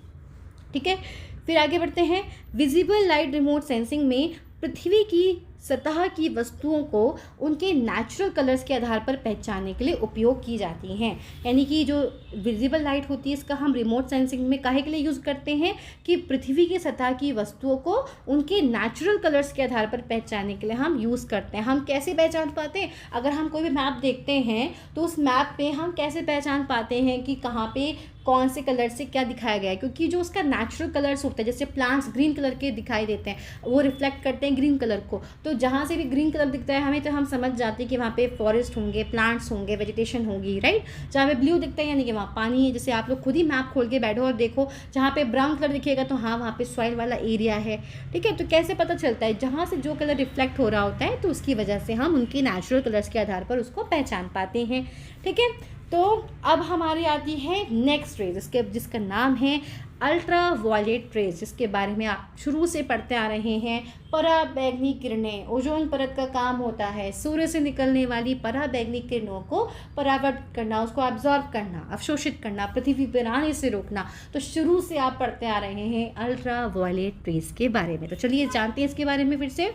ठीक है, फिर आगे बढ़ते हैं। विजिबल लाइट रिमोट सेंसिंग में पृथ्वी की सतह की वस्तुओं को उनके नेचुरल कलर्स के आधार पर पहचानने के लिए उपयोग की जाती हैं। यानी कि जो विजिबल लाइट होती है इसका हम रिमोट सेंसिंग में काहे के लिए यूज़ करते हैं कि पृथ्वी की सतह की वस्तुओं को उनके नेचुरल कलर्स के आधार पर पहचानने के लिए हम यूज़ करते हैं। हम कैसे पहचान पाते हैं? अगर हम कोई भी मैप देखते हैं तो उस मैप पे हम कैसे पहचान पाते हैं कि कहाँ पे कौन से कलर से क्या दिखाया गया है, क्योंकि जो उसका नेचुरल कलर्स होता है, जैसे प्लांट्स ग्रीन कलर के दिखाई देते हैं, वो रिफ्लेक्ट करते हैं ग्रीन कलर को, तो जहाँ से भी ग्रीन कलर दिखता है हमें, तो हम समझ जाते हैं कि वहाँ पे फॉरेस्ट होंगे, प्लांट्स होंगे, वेजिटेशन होगी, राइट। जहाँ पे ब्लू दिखता है यानी कि वहाँ पानी है। जैसे आप लोग खुद ही मैप खोल के बैठो और देखो, जहाँ पे ब्राउन कलर दिखेगा तो हाँ वहाँ पे सॉइल वाला एरिया है, ठीक है। तो कैसे पता चलता है, जहाँ से जो कलर रिफ्लेक्ट हो रहा होता है तो उसकी वजह से हम उनके नेचुरल कलर्स के आधार पर उसको पहचान पाते हैं, ठीक है। तो अब हमारी आती है नेक्स्ट रेज, जिसका नाम है अल्ट्रा वायलेट रेज, जिसके बारे में आप शुरू से पढ़ते आ रहे हैं। पराबैंगनी किरणें, ओजोन परत का काम होता है सूर्य से निकलने वाली पराबैंगनी किरणों को परावर्तित करना, उसको एब्जॉर्ब करना, अवशोषित करना, पृथ्वी पर आने से रोकना। तो शुरू से आप पढ़ते आ रहे हैं अल्ट्रा वायलेट रेज के बारे में। तो चलिए जानते हैं इसके बारे में फिर से,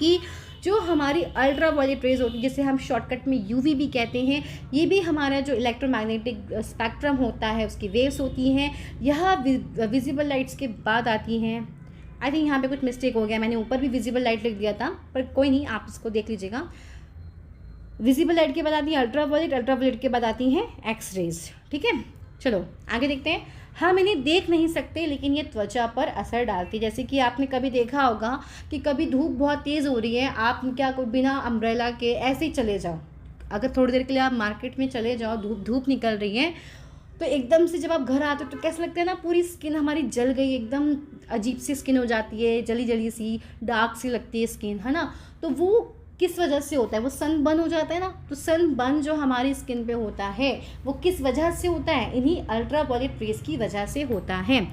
कि जो हमारी अल्ट्रा वायलेट रेज होती है, जिसे हम शॉर्टकट में यूवी भी कहते हैं, ये भी हमारा जो इलेक्ट्रोमैग्नेटिक स्पेक्ट्रम होता है उसकी वेव्स होती हैं। यह विजिबल लाइट्स के बाद आती हैं। आई थिंक यहाँ पे कुछ मिस्टेक हो गया, मैंने ऊपर भी विजिबल लाइट लिख दिया था, पर कोई नहीं, आप इसको देख लीजिएगा। विजिबल लाइट के बाद आती है अल्ट्रा वायलेट के बाद आती हैं एक्स रेज, ठीक है। चलो आगे देखते हैं। हम इन्हें देख नहीं सकते लेकिन ये त्वचा पर असर डालती है। जैसे कि आपने कभी देखा होगा कि कभी धूप बहुत तेज़ हो रही है, आप क्या बिना अम्ब्रेला के ऐसे ही चले जाओ, अगर थोड़ी देर के लिए आप मार्केट में चले जाओ, धूप निकल रही है, तो एकदम से जब आप घर आते हो तो कैसा लगता है ना, पूरी स्किन हमारी जल गई, एकदम अजीब सी स्किन हो जाती है, जली जली सी, डार्क सी लगती है स्किन, है ना। तो वो किस वजह से होता है, वो सन बर्न हो जाता है ना। तो सन बर्न जो हमारी स्किन पे होता है वो किस वजह से होता है, इन्हीं अल्ट्रा वायलेट रेज की वजह से होता है।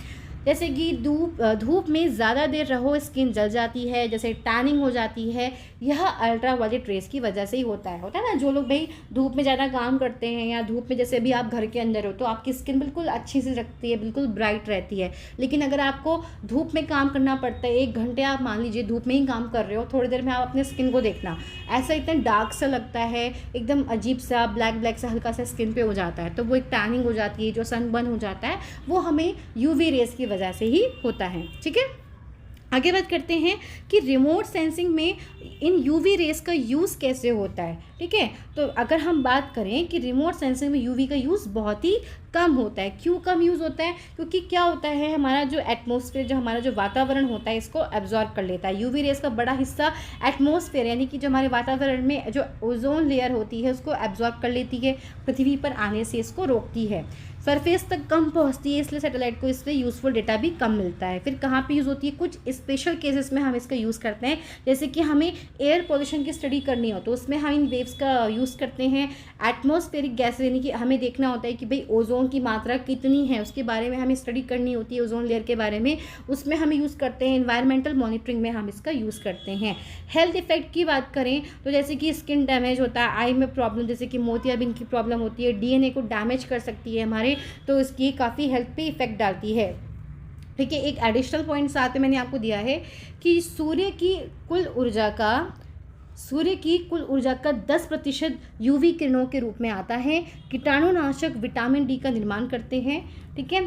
जैसे कि धूप में ज़्यादा देर रहो स्किन जल जाती है, जैसे टैनिंग हो जाती है, यह अल्ट्रा वायलेट रेज की वजह से ही होता है ना। जो लोग भाई धूप में ज़्यादा काम करते हैं, या धूप में जैसे भी आप घर के अंदर हो तो आपकी स्किन बिल्कुल अच्छी से रखती है, बिल्कुल ब्राइट रहती है। लेकिन अगर आपको धूप में काम करना पड़ता है, 1 घंटे आप मान लीजिए धूप में ही काम कर रहे हो, थोड़ी देर में आप अपने स्किन को देखना, ऐसा इतना डार्क सा लगता है, एकदम अजीब सा ब्लैक सा हल्का सा स्किन पे हो जाता है। तो वो एक टैनिंग हो जाती है, जो सनबर्न हो जाता है, वो हमें यूवी रेज की वजह से ही होता है, ठीक है। आगे बात करते हैं कि रिमोट सेंसिंग में इन यूवी रेस का यूज़ कैसे होता है, ठीक है। तो अगर हम बात करें कि रिमोट सेंसिंग में यूवी का यूज़ बहुत ही कम होता है। क्यों कम यूज़ होता है, क्योंकि क्या होता है, हमारा जो एटमॉस्फेयर, जो हमारा जो वातावरण होता है, इसको एब्जॉर्ब कर लेता है। यूवी रेस का बड़ा हिस्सा एटमॉस्फेयर यानी कि जो हमारे वातावरण में जो ओजोन लेयर होती है उसको एब्जॉर्ब कर लेती है, पृथ्वी पर आने से इसको रोकती है, सरफेस तक कम पहुंचती है, इसलिए सैटेलाइट को इससे यूज़फुल डेटा भी कम मिलता है। फिर कहाँ पे यूज़ होती है, कुछ स्पेशल केसेस में हम इसका यूज़ करते हैं, जैसे कि हमें एयर पोल्यूशन की स्टडी करनी हो तो उसमें हम इन वेव्स का यूज़ करते हैं। एटमॉस्फेरिक गैस यानी कि हमें देखना होता है कि भाई ओजोन की मात्रा कितनी है, उसके बारे में हमें स्टडी करनी होती है, ओजोन लेयर के बारे में, उसमें हमें यूज़ करते हैं। एनवायरमेंटल मॉनिटरिंग में हम इसका यूज़ करते हैं। हेल्थ इफेक्ट की बात करें तो जैसे कि स्किन डैमेज होता है, आई में प्रॉब्लम, जैसे कि मोतियाबिंद की प्रॉब्लम होती है, डीएनए को डैमेज कर सकती है हमारे, तो इसकी काफ़ी हेल्थ पे इफेक्ट डालती है, ठीक है। एक एडिशनल पॉइंट साथ में मैंने आपको दिया है कि सूर्य की कुल ऊर्जा का 10% यूवी किरणों के रूप में आता है। कीटाणुनाशक विटामिन डी का निर्माण करते हैं, ठीक है।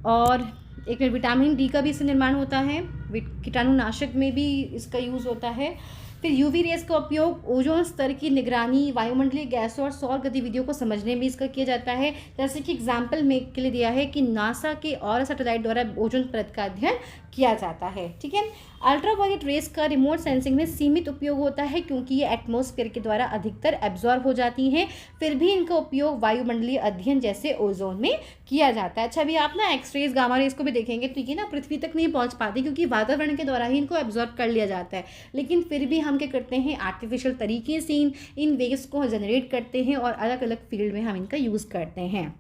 और एक विटामिन डी का भी इससे निर्माण होता है, कीटाणुनाशक में भी इसका यूज़ होता है। फिर यूवी रेस का उपयोग ओजोन स्तर की निगरानी, वायुमंडलीय गैसों और सौर गतिविधियों को समझने में इसका किया जाता है। जैसे कि एग्जाम्पल में के लिए दिया है कि नासा के और सैटेलाइट द्वारा ओजोन परत का अध्ययन किया जाता है, ठीक है। अल्ट्रा वायलेट रेस का रिमोट सेंसिंग में सीमित उपयोग होता है क्योंकि ये एटमॉस्फेयर के द्वारा अधिकतर एब्जॉर्ब हो जाती हैं। फिर भी इनका उपयोग वायुमंडलीय अध्ययन जैसे ओजोन में किया जाता है। अच्छा, अभी आप ना एक्स रेज, गामा रेस को भी देखेंगे तो ये ना पृथ्वी तक नहीं पहुंच पाती क्योंकि वातावरण के द्वारा ही इनको एब्जॉर्ब कर लिया जाता है। लेकिन फिर भी हम क्या करते हैं, आर्टिफिशियल तरीके से इन वेव्स को जनरेट करते हैं और अलग अलग फील्ड में हम इनका यूज़ करते हैं।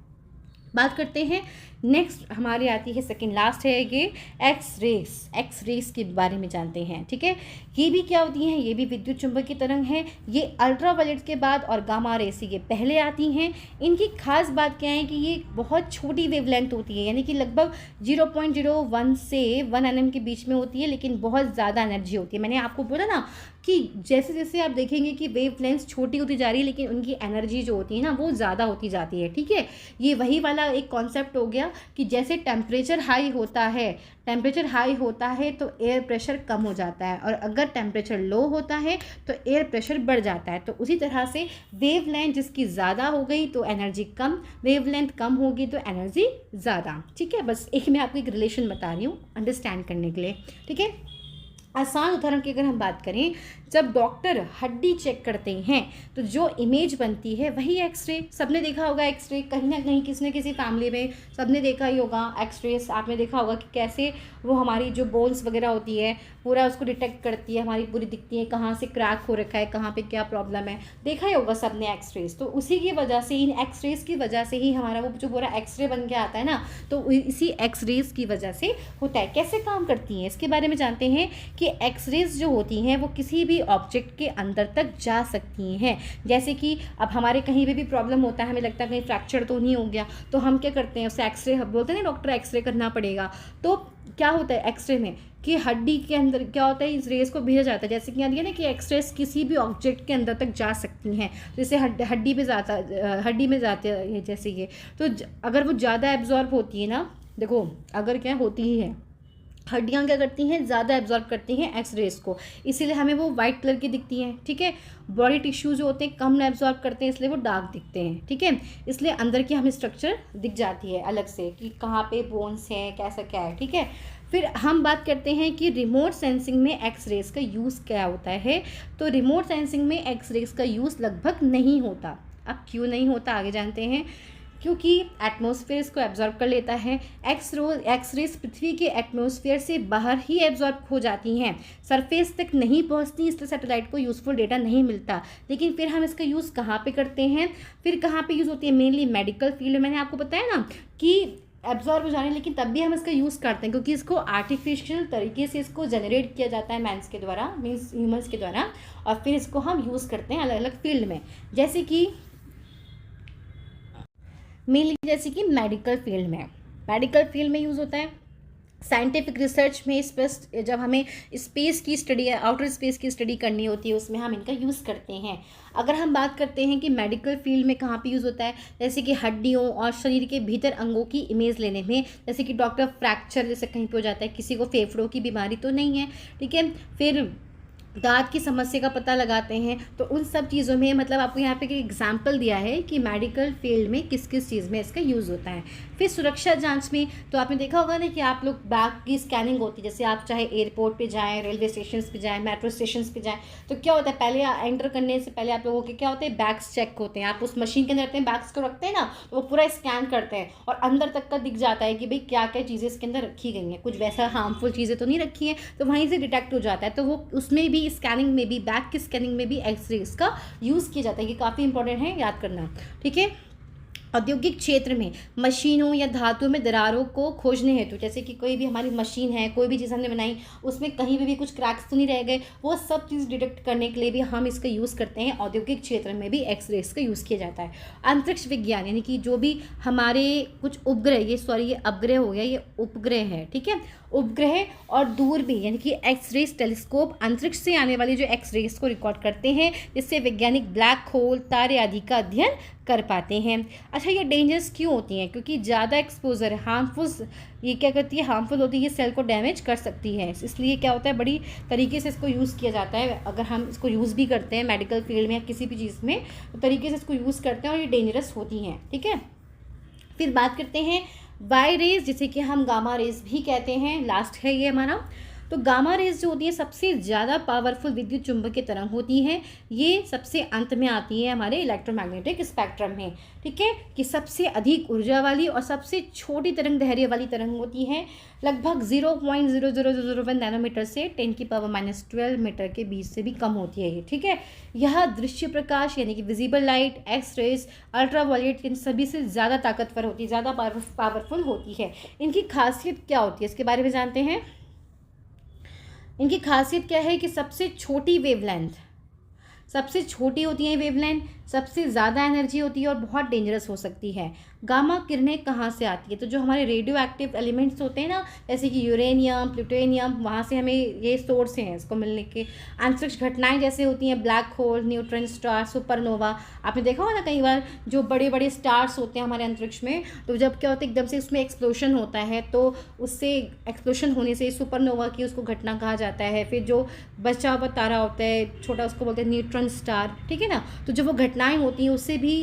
बात करते हैं नेक्स्ट, हमारी आती है सेकंड लास्ट है ये एक्स रेस के बारे में जानते हैं, ठीक है। ये भी क्या होती हैं, ये भी विद्युत चुंबकीय तरंग है। ये अल्ट्रा वायलेट के बाद और गामा रेस ये पहले आती हैं। इनकी खास बात क्या है कि ये बहुत छोटी वेवलेंथ होती है, यानी कि लगभग 0.01 से 1 nm के बीच में होती है, लेकिन बहुत ज़्यादा एनर्जी होती है। मैंने आपको बोला ना कि जैसे जैसे आप देखेंगे कि वेव लेंथ छोटी होती जा रही है, लेकिन उनकी एनर्जी जो होती है ना वो ज़्यादा होती जाती है, ठीक है। ये वही वाला हमारा एक कॉन्सेप्ट हो गया कि जैसे टेम्परेचर हाई होता है तो एयर प्रेशर कम हो जाता है, और अगर टेम्परेचर लो होता है तो एयर प्रेशर बढ़ जाता है। तो उसी तरह से वेवलेंथ जिसकी ज़्यादा हो गई तो एनर्जी कम, वेवलेंथ कम होगी तो एनर्जी ज़्यादा। ठीक है, बस एक मैं आपको एक रिलेशन बता रही हूँ अंडरस्टैंड करने के लिए। ठीक है, आसान उदाहरण की अगर हम बात करें, जब डॉक्टर हड्डी चेक करते हैं तो जो इमेज बनती है वही एक्सरे। सबने देखा होगा एक्सरे, कहीं ना कहीं किसी न किसी फैमिली में सबने देखा ही होगा एक्सरेस। आपने देखा होगा कि कैसे वो हमारी जो बोन्स वगैरह होती है पूरा उसको डिटेक्ट करती है, हमारी पूरी दिखती है कहाँ से क्रैक हो रखा है, कहाँ पे क्या प्रॉब्लम है, देखा ही होगा सबने एक्सरेस। तो उसी की वजह से, इन एक्सरेस की वजह से ही हमारा वो जो पूरा एक्सरे बन के आता है ना, तो इसी एक्सरेस की वजह से होता है। कैसे काम करती हैं इसके बारे में जानते हैं कि एक्सरेज जो होती हैं वो किसी भी ऑब्जेक्ट के अंदर तक जा सकती हैं। जैसे कि अब हमारे कहीं पे भी प्रॉब्लम होता है, हमें लगता है कहीं फ्रैक्चर तो नहीं हो गया, तो हम क्या करते हैं, उसे एक्सरे बोलते हैं ना, डॉक्टर एक्सरे करना पड़ेगा। तो क्या होता है एक्सरे में कि हड्डी के अंदर क्या होता है, इस रेस को भेजा जाता है। जैसे कि यहाँ दिया ना कि एक्सरेस किसी भी ऑब्जेक्ट के अंदर तक जा सकती हैं, जैसे हड्डी में जाते हैं जैसे ये। तो अगर वो ज़्यादा एब्जॉर्ब होती है ना, देखो अगर क्या होती ही है, हड्डियाँ क्या करती हैं, ज़्यादा एब्जॉर्ब करती हैं एक्सरेस को, इसीलिए हमें वो वाइट कलर की दिखती हैं। ठीक है, बॉडी टिश्यू जो होते हैं कम एब्जॉर्ब करते हैं, इसलिए वो डार्क दिखते हैं। ठीक है, इसलिए अंदर की हमें स्ट्रक्चर दिख जाती है अलग से कि कहाँ पे बोन्स हैं, कैसा क्या है। ठीक है, फिर हम बात करते हैं कि रिमोट सेंसिंग में एक्सरेस का यूज़ क्या होता है। तो रिमोट सेंसिंग में एक्सरेस का यूज़ लगभग नहीं होता। अब क्यों नहीं होता आगे जानते हैं। क्योंकि एटमॉस्फेयर को एब्जॉर्ब कर लेता है। एक्सरेज पृथ्वी के एटमॉस्फेयर से बाहर ही एब्जॉर्ब हो जाती हैं, सरफेस तक नहीं पहुंचती, इसलिए सैटेलाइट को यूज़फुल डेटा नहीं मिलता। लेकिन फिर हम इसका यूज़ कहाँ पे करते हैं, फिर कहाँ पे यूज़ होती है, मेनली मेडिकल फील्ड। मैंने आपको बताया ना कि एब्जॉर्ब हो जाने, लेकिन तब भी हम इसका यूज़ करते हैं क्योंकि इसको आर्टिफिशियल तरीके से इसको जनरेट किया जाता है मैंस के द्वारा, मीन्स ह्यूमन्स के द्वारा, और फिर इसको हम यूज़ करते हैं अलग अलग फील्ड में। जैसे कि मेनली जैसे कि मेडिकल फील्ड में यूज़ होता है। साइंटिफिक रिसर्च में जब हमें स्पेस की स्टडी, आउटर स्पेस की स्टडी करनी होती है, उसमें हम इनका यूज़ करते हैं। अगर हम बात करते हैं कि मेडिकल फील्ड में कहाँ पे यूज़ होता है, जैसे कि हड्डियों और शरीर के भीतर अंगों की इमेज लेने में, जैसे कि डॉक्टर फ्रैक्चर जैसे कहीं पे हो जाता है, किसी को फेफड़ों की बीमारी तो नहीं है, ठीक है, फिर दांत की समस्या का पता लगाते हैं। तो उन सब चीज़ों में मतलब आपको यहाँ पे एक एग्जांपल दिया है कि मेडिकल फील्ड में किस किस चीज़ में इसका यूज़ होता है। फिर सुरक्षा जांच में तो आपने देखा होगा ना कि आप लोग बैग की स्कैनिंग होती है, जैसे आप चाहे एयरपोर्ट पे जाएं, रेलवे स्टेशन पे जाएं, मेट्रो स्टेशन पे जाएं, तो क्या होता है, पहले एंटर करने से पहले आप लोगों के क्या होते हैं, बैग्स चेक होते हैं। आप उस मशीन के अंदर रखते हैं, बैग्स को रखते हैं ना, तो वो पूरा स्कैन करते हैं और अंदर तक का दिख जाता है कि भाई क्या क्या चीज़ें इसके अंदर रखी गई हैं, कुछ वैसा हार्मफुल चीज़ें तो नहीं रखी हैं, तो वहीं से डिटेक्ट हो जाता है। तो वो उसमें भी स्कैनिंग में भी, बैग की स्कैनिंग में भी एक्सरेज का यूज़ किया जाता है। ये काफ़ी इंपॉर्टेंट है याद करना, ठीक है। औद्योगिक क्षेत्र में मशीनों या धातुओं में दरारों को खोजने हेतु, जैसे कि कोई भी हमारी मशीन है, कोई भी चीज़ हमने बनाई, उसमें कहीं पे भी कुछ क्रैक्स तो नहीं रह गए, वो सब चीज़ डिटेक्ट करने के लिए भी हम इसका यूज़ करते हैं। औद्योगिक क्षेत्र में भी एक्सरेज का यूज़ किया जाता है। अंतरिक्ष विज्ञान यानी कि जो भी हमारे कुछ उपग्रह, ये अपग्रह हो गया, ये उपग्रह है, ठीक है, उपग्रह और दूरबीन यानी कि एक्सरेज टेलीस्कोप अंतरिक्ष से आने वाली जो एक्सरेज को रिकॉर्ड करते हैं, जिससे वैज्ञानिक ब्लैक होल, तारे आदि का अध्ययन कर पाते हैं। अच्छा, ये डेंजरस क्यों होती हैं, क्योंकि ज़्यादा एक्सपोजर है, ये क्या करती है, हार्मफुल होती है, ये सेल को डैमेज कर सकती है। इसलिए क्या होता है, बड़ी तरीके से इसको यूज़ किया जाता है। अगर हम इसको यूज़ भी करते हैं मेडिकल फील्ड में या किसी भी चीज़ में, तो तरीके से इसको यूज़ करते हैं और ये डेंजरस होती हैं, ठीक है। फिर बात करते हैं वाई रेज, जिसे कि हम गामा रेज भी कहते हैं, लास्ट है ये हमारा। तो गामा रेज जो होती है सबसे ज़्यादा पावरफुल विद्युत चुंबकीय तरंग होती हैं। ये सबसे अंत में आती है हमारे इलेक्ट्रोमैग्नेटिक स्पेक्ट्रम में, ठीक है, कि सबसे अधिक ऊर्जा वाली और सबसे छोटी तरंग दैर्ध्य वाली तरंग होती है। लगभग 0.0001 नैनोमीटर से 10⁻⁻12 मीटर के बीच से भी कम होती है ये, ठीक है। यह दृश्य प्रकाश यानी कि visible light, X rays, ultraviolet, इन सभी से ज़्यादा ताकतवर होती है, ज़्यादा पावरफुल होती है। इनकी खासियत क्या होती है इसके बारे में जानते हैं। इनकी खासियत क्या है कि सबसे छोटी वेवलेंथ सबसे छोटी होती हैं वेवलेंथ, सबसे ज़्यादा एनर्जी होती है और बहुत डेंजरस हो सकती है। गामा किरणें कहाँ से आती है? तो जो हमारे रेडियो एक्टिव एलिमेंट्स होते हैं ना, जैसे कि यूरेनियम, प्लूटोनियम, वहाँ से हमें ये सोर्स हैं इसको मिलने के। अंतरिक्ष घटनाएं जैसे होती हैं black hole, neutron star, supernova. आपने देखा होगा ना कई बार जो बड़े बड़े स्टार्स होते हैं हमारे अंतरिक्ष में, तो जब क्या होता है एकदम से उसमें एक्सप्लोशन होता है, तो उससे एक्सप्लोशन होने से सुपरनोवा की उसको घटना कहा जाता है। फिर जो बचा हुआ तारा होता है छोटा, उसको बोलते हैं न्यूट्रॉन स्टार, ठीक है ना। तो जो वो घटनाएं होती हैं उससे भी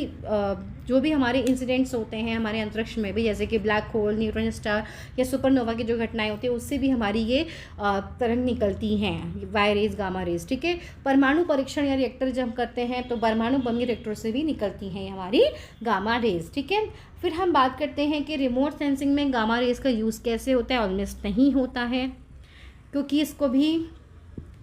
जो भी हमारे इंसिडेंट्स होते हैं हमारे अंतरिक्ष में भी, जैसे कि ब्लैक होल, न्यूट्रॉन स्टार या सुपरनोवा की जो घटनाएं होती हैं, उससे भी हमारी ये तरंग निकलती हैं, वाई रेज, गामा रेज, ठीक है। परमाणु परीक्षण या रिएक्टर जब हम करते हैं तो परमाणु बम रिएक्टर से भी निकलती हैं हमारी गामा रेज, ठीक है। फिर हम बात करते हैं कि रिमोट सेंसिंग में गामा रेज का यूज़ कैसे होता है। ऑलमोस्ट नहीं होता है, क्योंकि इसको भी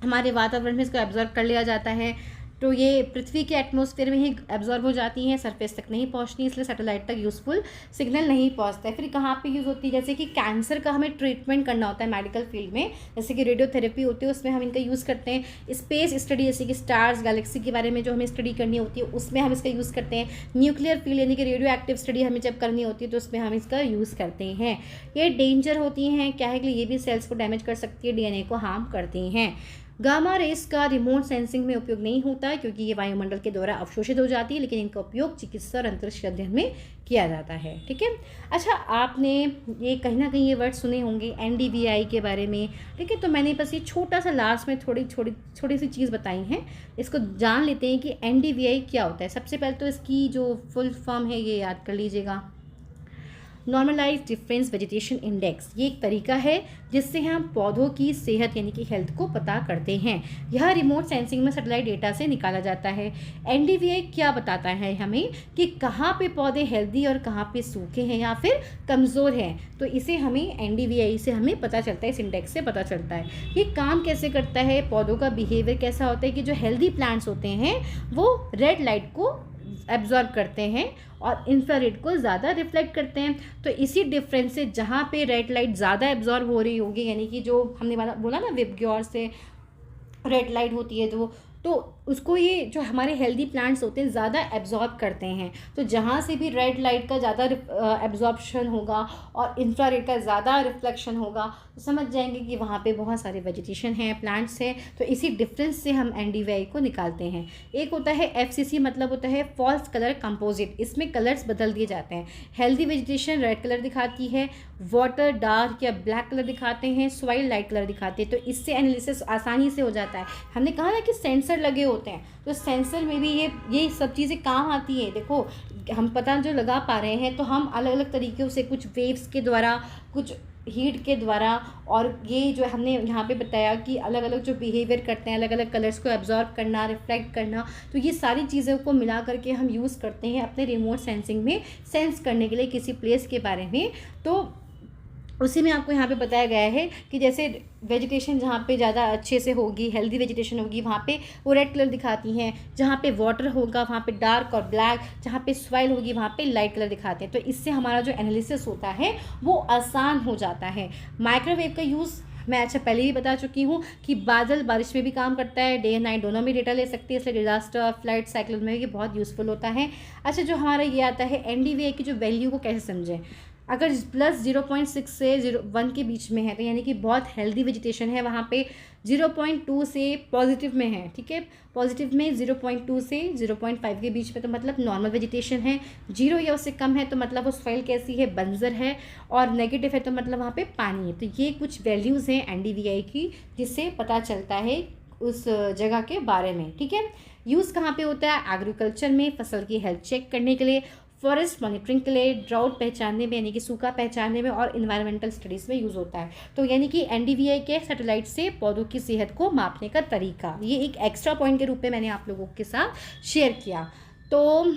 हमारे वातावरण में इसको एब्जॉर्ब कर लिया जाता है, तो ये पृथ्वी के एटमॉस्फेयर में ही एब्जॉर्ब हो जाती हैं, सरफेस तक नहीं पहुंचती, इसलिए सैटेलाइट तक यूज़फुल सिग्नल नहीं पहुंचता है। फिर कहाँ पे यूज़ होती है? जैसे कि कैंसर का हमें ट्रीटमेंट करना होता है मेडिकल फील्ड में, जैसे कि रेडियोथेरेपी होती है, उसमें हम इनका यूज़ करते हैं। स्पेस स्टडी, जैसे कि स्टार्स, गैलेक्सी के बारे में जो हमें स्टडी करनी होती है, उसमें हम इसका यूज़ करते हैं। न्यूक्लियर फील्ड यानी कि रेडियो एक्टिव स्टडी हमें जब करनी होती है तो उसमें हम इसका यूज़ करते हैं। ये डेंजर होती हैं, क्या है कि ये भी सेल्स को डैमेज कर सकती है, डीएनए को हार्म करती हैं। गामा रेस का रिमोट सेंसिंग में उपयोग नहीं होता है, क्योंकि ये वायुमंडल के द्वारा अवशोषित हो जाती है, लेकिन इनका उपयोग चिकित्सा और अंतरिक्ष अध्ययन में किया जाता है, ठीक है। अच्छा, आपने ये कहीं ना कहीं ये वर्ड सुने होंगे NDVI के बारे में, ठीक है। तो मैंने बस ये छोटा सा लास्ट में छोटी सी चीज़ बताई हैं, इसको जान लेते हैं कि NDVI क्या होता है। सबसे पहले तो इसकी जो फुल फॉर्म है ये याद कर लीजिएगा, नॉर्मलाइज डिफरेंस वेजिटेशन इंडेक्स। ये एक तरीका है जिससे हम पौधों की सेहत यानी कि हेल्थ को पता करते हैं। यह रिमोट सेंसिंग में सैटेलाइट डेटा से निकाला जाता है। NDVI क्या बताता है हमें कि कहाँ पे पौधे हेल्दी और कहाँ पे सूखे हैं या फिर कमज़ोर हैं, तो इसे हमें NDVI से हमें पता चलता है, इस इंडेक्स से पता चलता है। ये काम कैसे करता है, पौधों का बिहेवियर कैसा होता है कि जो हेल्दी प्लांट्स होते हैं वो रेड लाइट को एब्जॉर्ब करते हैं और इंफ्रारेड को ज़्यादा रिफ्लेक्ट करते हैं। तो इसी डिफरेंस से जहाँ पे रेड लाइट ज़्यादा एब्जॉर्ब हो रही होगी, यानी कि जो हमने बोला ना विबग्योर से रेड लाइट होती है तो उसको ये जो हमारे हेल्दी प्लांट्स होते हैं ज़्यादा एब्जॉर्ब करते हैं। तो जहाँ से भी रेड लाइट का ज़्यादा एब्जॉर्प्शन होगा और इंफ्रारेड का ज़्यादा रिफ्लेक्शन होगा, तो समझ जाएंगे कि वहाँ पे बहुत सारे वेजिटेशन हैं, प्लांट्स हैं। तो इसी डिफरेंस से हम NDVI को निकालते हैं। एक होता है FCC, मतलब होता है फॉल्स कलर कंपोजिट, इसमें कलर्स बदल दिए जाते हैं। हेल्दी वेजिटेशन रेड कलर दिखाती है, वाटर डार्क या ब्लैक कलर दिखाते हैं, सॉइल लाइट कलर दिखाते हैं। तो इससे एनालिसिस आसानी से हो जाता है। हमने कहा ना कि सेंसर लगे होते हैं, तो सेंसर में भी ये सब चीज़ें काम आती हैं। देखो, हम पता जो लगा पा रहे हैं, तो हम अलग अलग तरीक़ों से, कुछ वेव्स के द्वारा, कुछ हीट के द्वारा, और ये जो हमने यहाँ पे बताया कि अलग अलग जो बिहेवियर करते हैं, अलग अलग कलर्स को एब्जॉर्ब करना, रिफ्लेक्ट करना, तो ये सारी चीज़ों को मिला करके हम यूज़ करते हैं अपने रिमोट सेंसिंग में सेंस करने के लिए किसी प्लेस के बारे में। तो उसी में आपको यहाँ पे बताया गया है कि जैसे वेजिटेशन जहाँ पे ज़्यादा अच्छे से होगी, हेल्दी वेजिटेशन होगी, वहाँ पे वो रेड कलर दिखाती हैं। जहाँ पे वाटर होगा वहाँ पे डार्क और ब्लैक, जहाँ पे सॉइल होगी वहाँ पे लाइट कलर दिखाते हैं। तो इससे हमारा जो एनालिसिस होता है वो आसान हो जाता है। माइक्रोवेव का यूज़ मैं पहले भी बता चुकी हूँ कि बादल बारिश में भी काम करता है, डे एंड नाइट दोनों में डेटा ले सकती है, इसलिए डिजास्टर, फ्लड, साइक्लोन में ये बहुत यूज़फुल होता है। अच्छा, जो हमारा ये आता है NDVI की जो वैल्यू को कैसे समझें। अगर +0.6 से 1 के बीच में है तो यानी कि बहुत हेल्दी वेजिटेशन है, वहाँ पे 0.2 से पॉजिटिव में है, ठीक है। पॉजिटिव में 0.2 से 0.5 के बीच में तो मतलब नॉर्मल वेजिटेशन है। 0 या उससे कम है तो मतलब वो सॉइल कैसी है, बंजर है। और नेगेटिव है तो मतलब वहाँ पे पानी है। तो ये कुछ वैल्यूज़ हैं NDVI की, जिससे पता चलता है उस जगह के बारे में, ठीक है। यूज़ कहाँ पे होता है? एग्रीकल्चर में, फसल की हेल्थ चेक करने के लिए, फॉरेस्ट मॉनिटरिंग के लिए, ड्राउट पहचानने में यानी कि सूखा पहचानने में, और इन्वायरमेंटल स्टडीज़ में यूज़ होता है। तो यानी कि NDVI के सैटेलाइट से पौधों की सेहत को मापने का तरीका, ये एक एक्स्ट्रा पॉइंट के रूप में मैंने आप लोगों के साथ शेयर किया। तो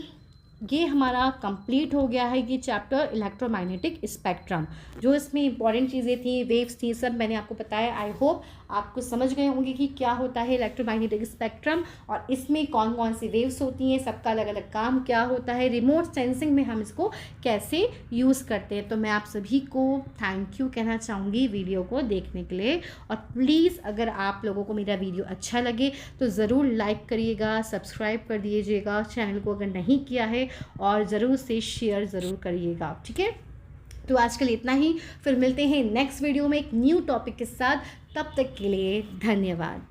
ये हमारा कंप्लीट हो गया है ये चैप्टर इलेक्ट्रोमैग्नेटिक स्पेक्ट्रम। जो इसमें इंपॉर्टेंट चीज़ें थी, वेव्स थी, सब मैंने आपको बताया। आई होप आपको समझ गए होंगे कि क्या होता है इलेक्ट्रोमैग्नेटिक स्पेक्ट्रम और इसमें कौन कौन सी वेव्स होती हैं, सबका अलग अलग काम क्या होता है, रिमोट सेंसिंग में हम इसको कैसे यूज़ करते हैं। तो मैं आप सभी को थैंक यू कहना चाहूँगी वीडियो को देखने के लिए। और प्लीज़ अगर आप लोगों को मेरा वीडियो अच्छा लगे तो ज़रूर लाइक करिएगा, सब्सक्राइब कर दीजिएगा चैनल को अगर नहीं किया है, और ज़रूर से शेयर ज़रूर करिएगा। ठीक है, तो आज के लिए इतना ही, फिर मिलते हैं नेक्स्ट वीडियो में एक न्यू टॉपिक के साथ। तब तक के लिए धन्यवाद।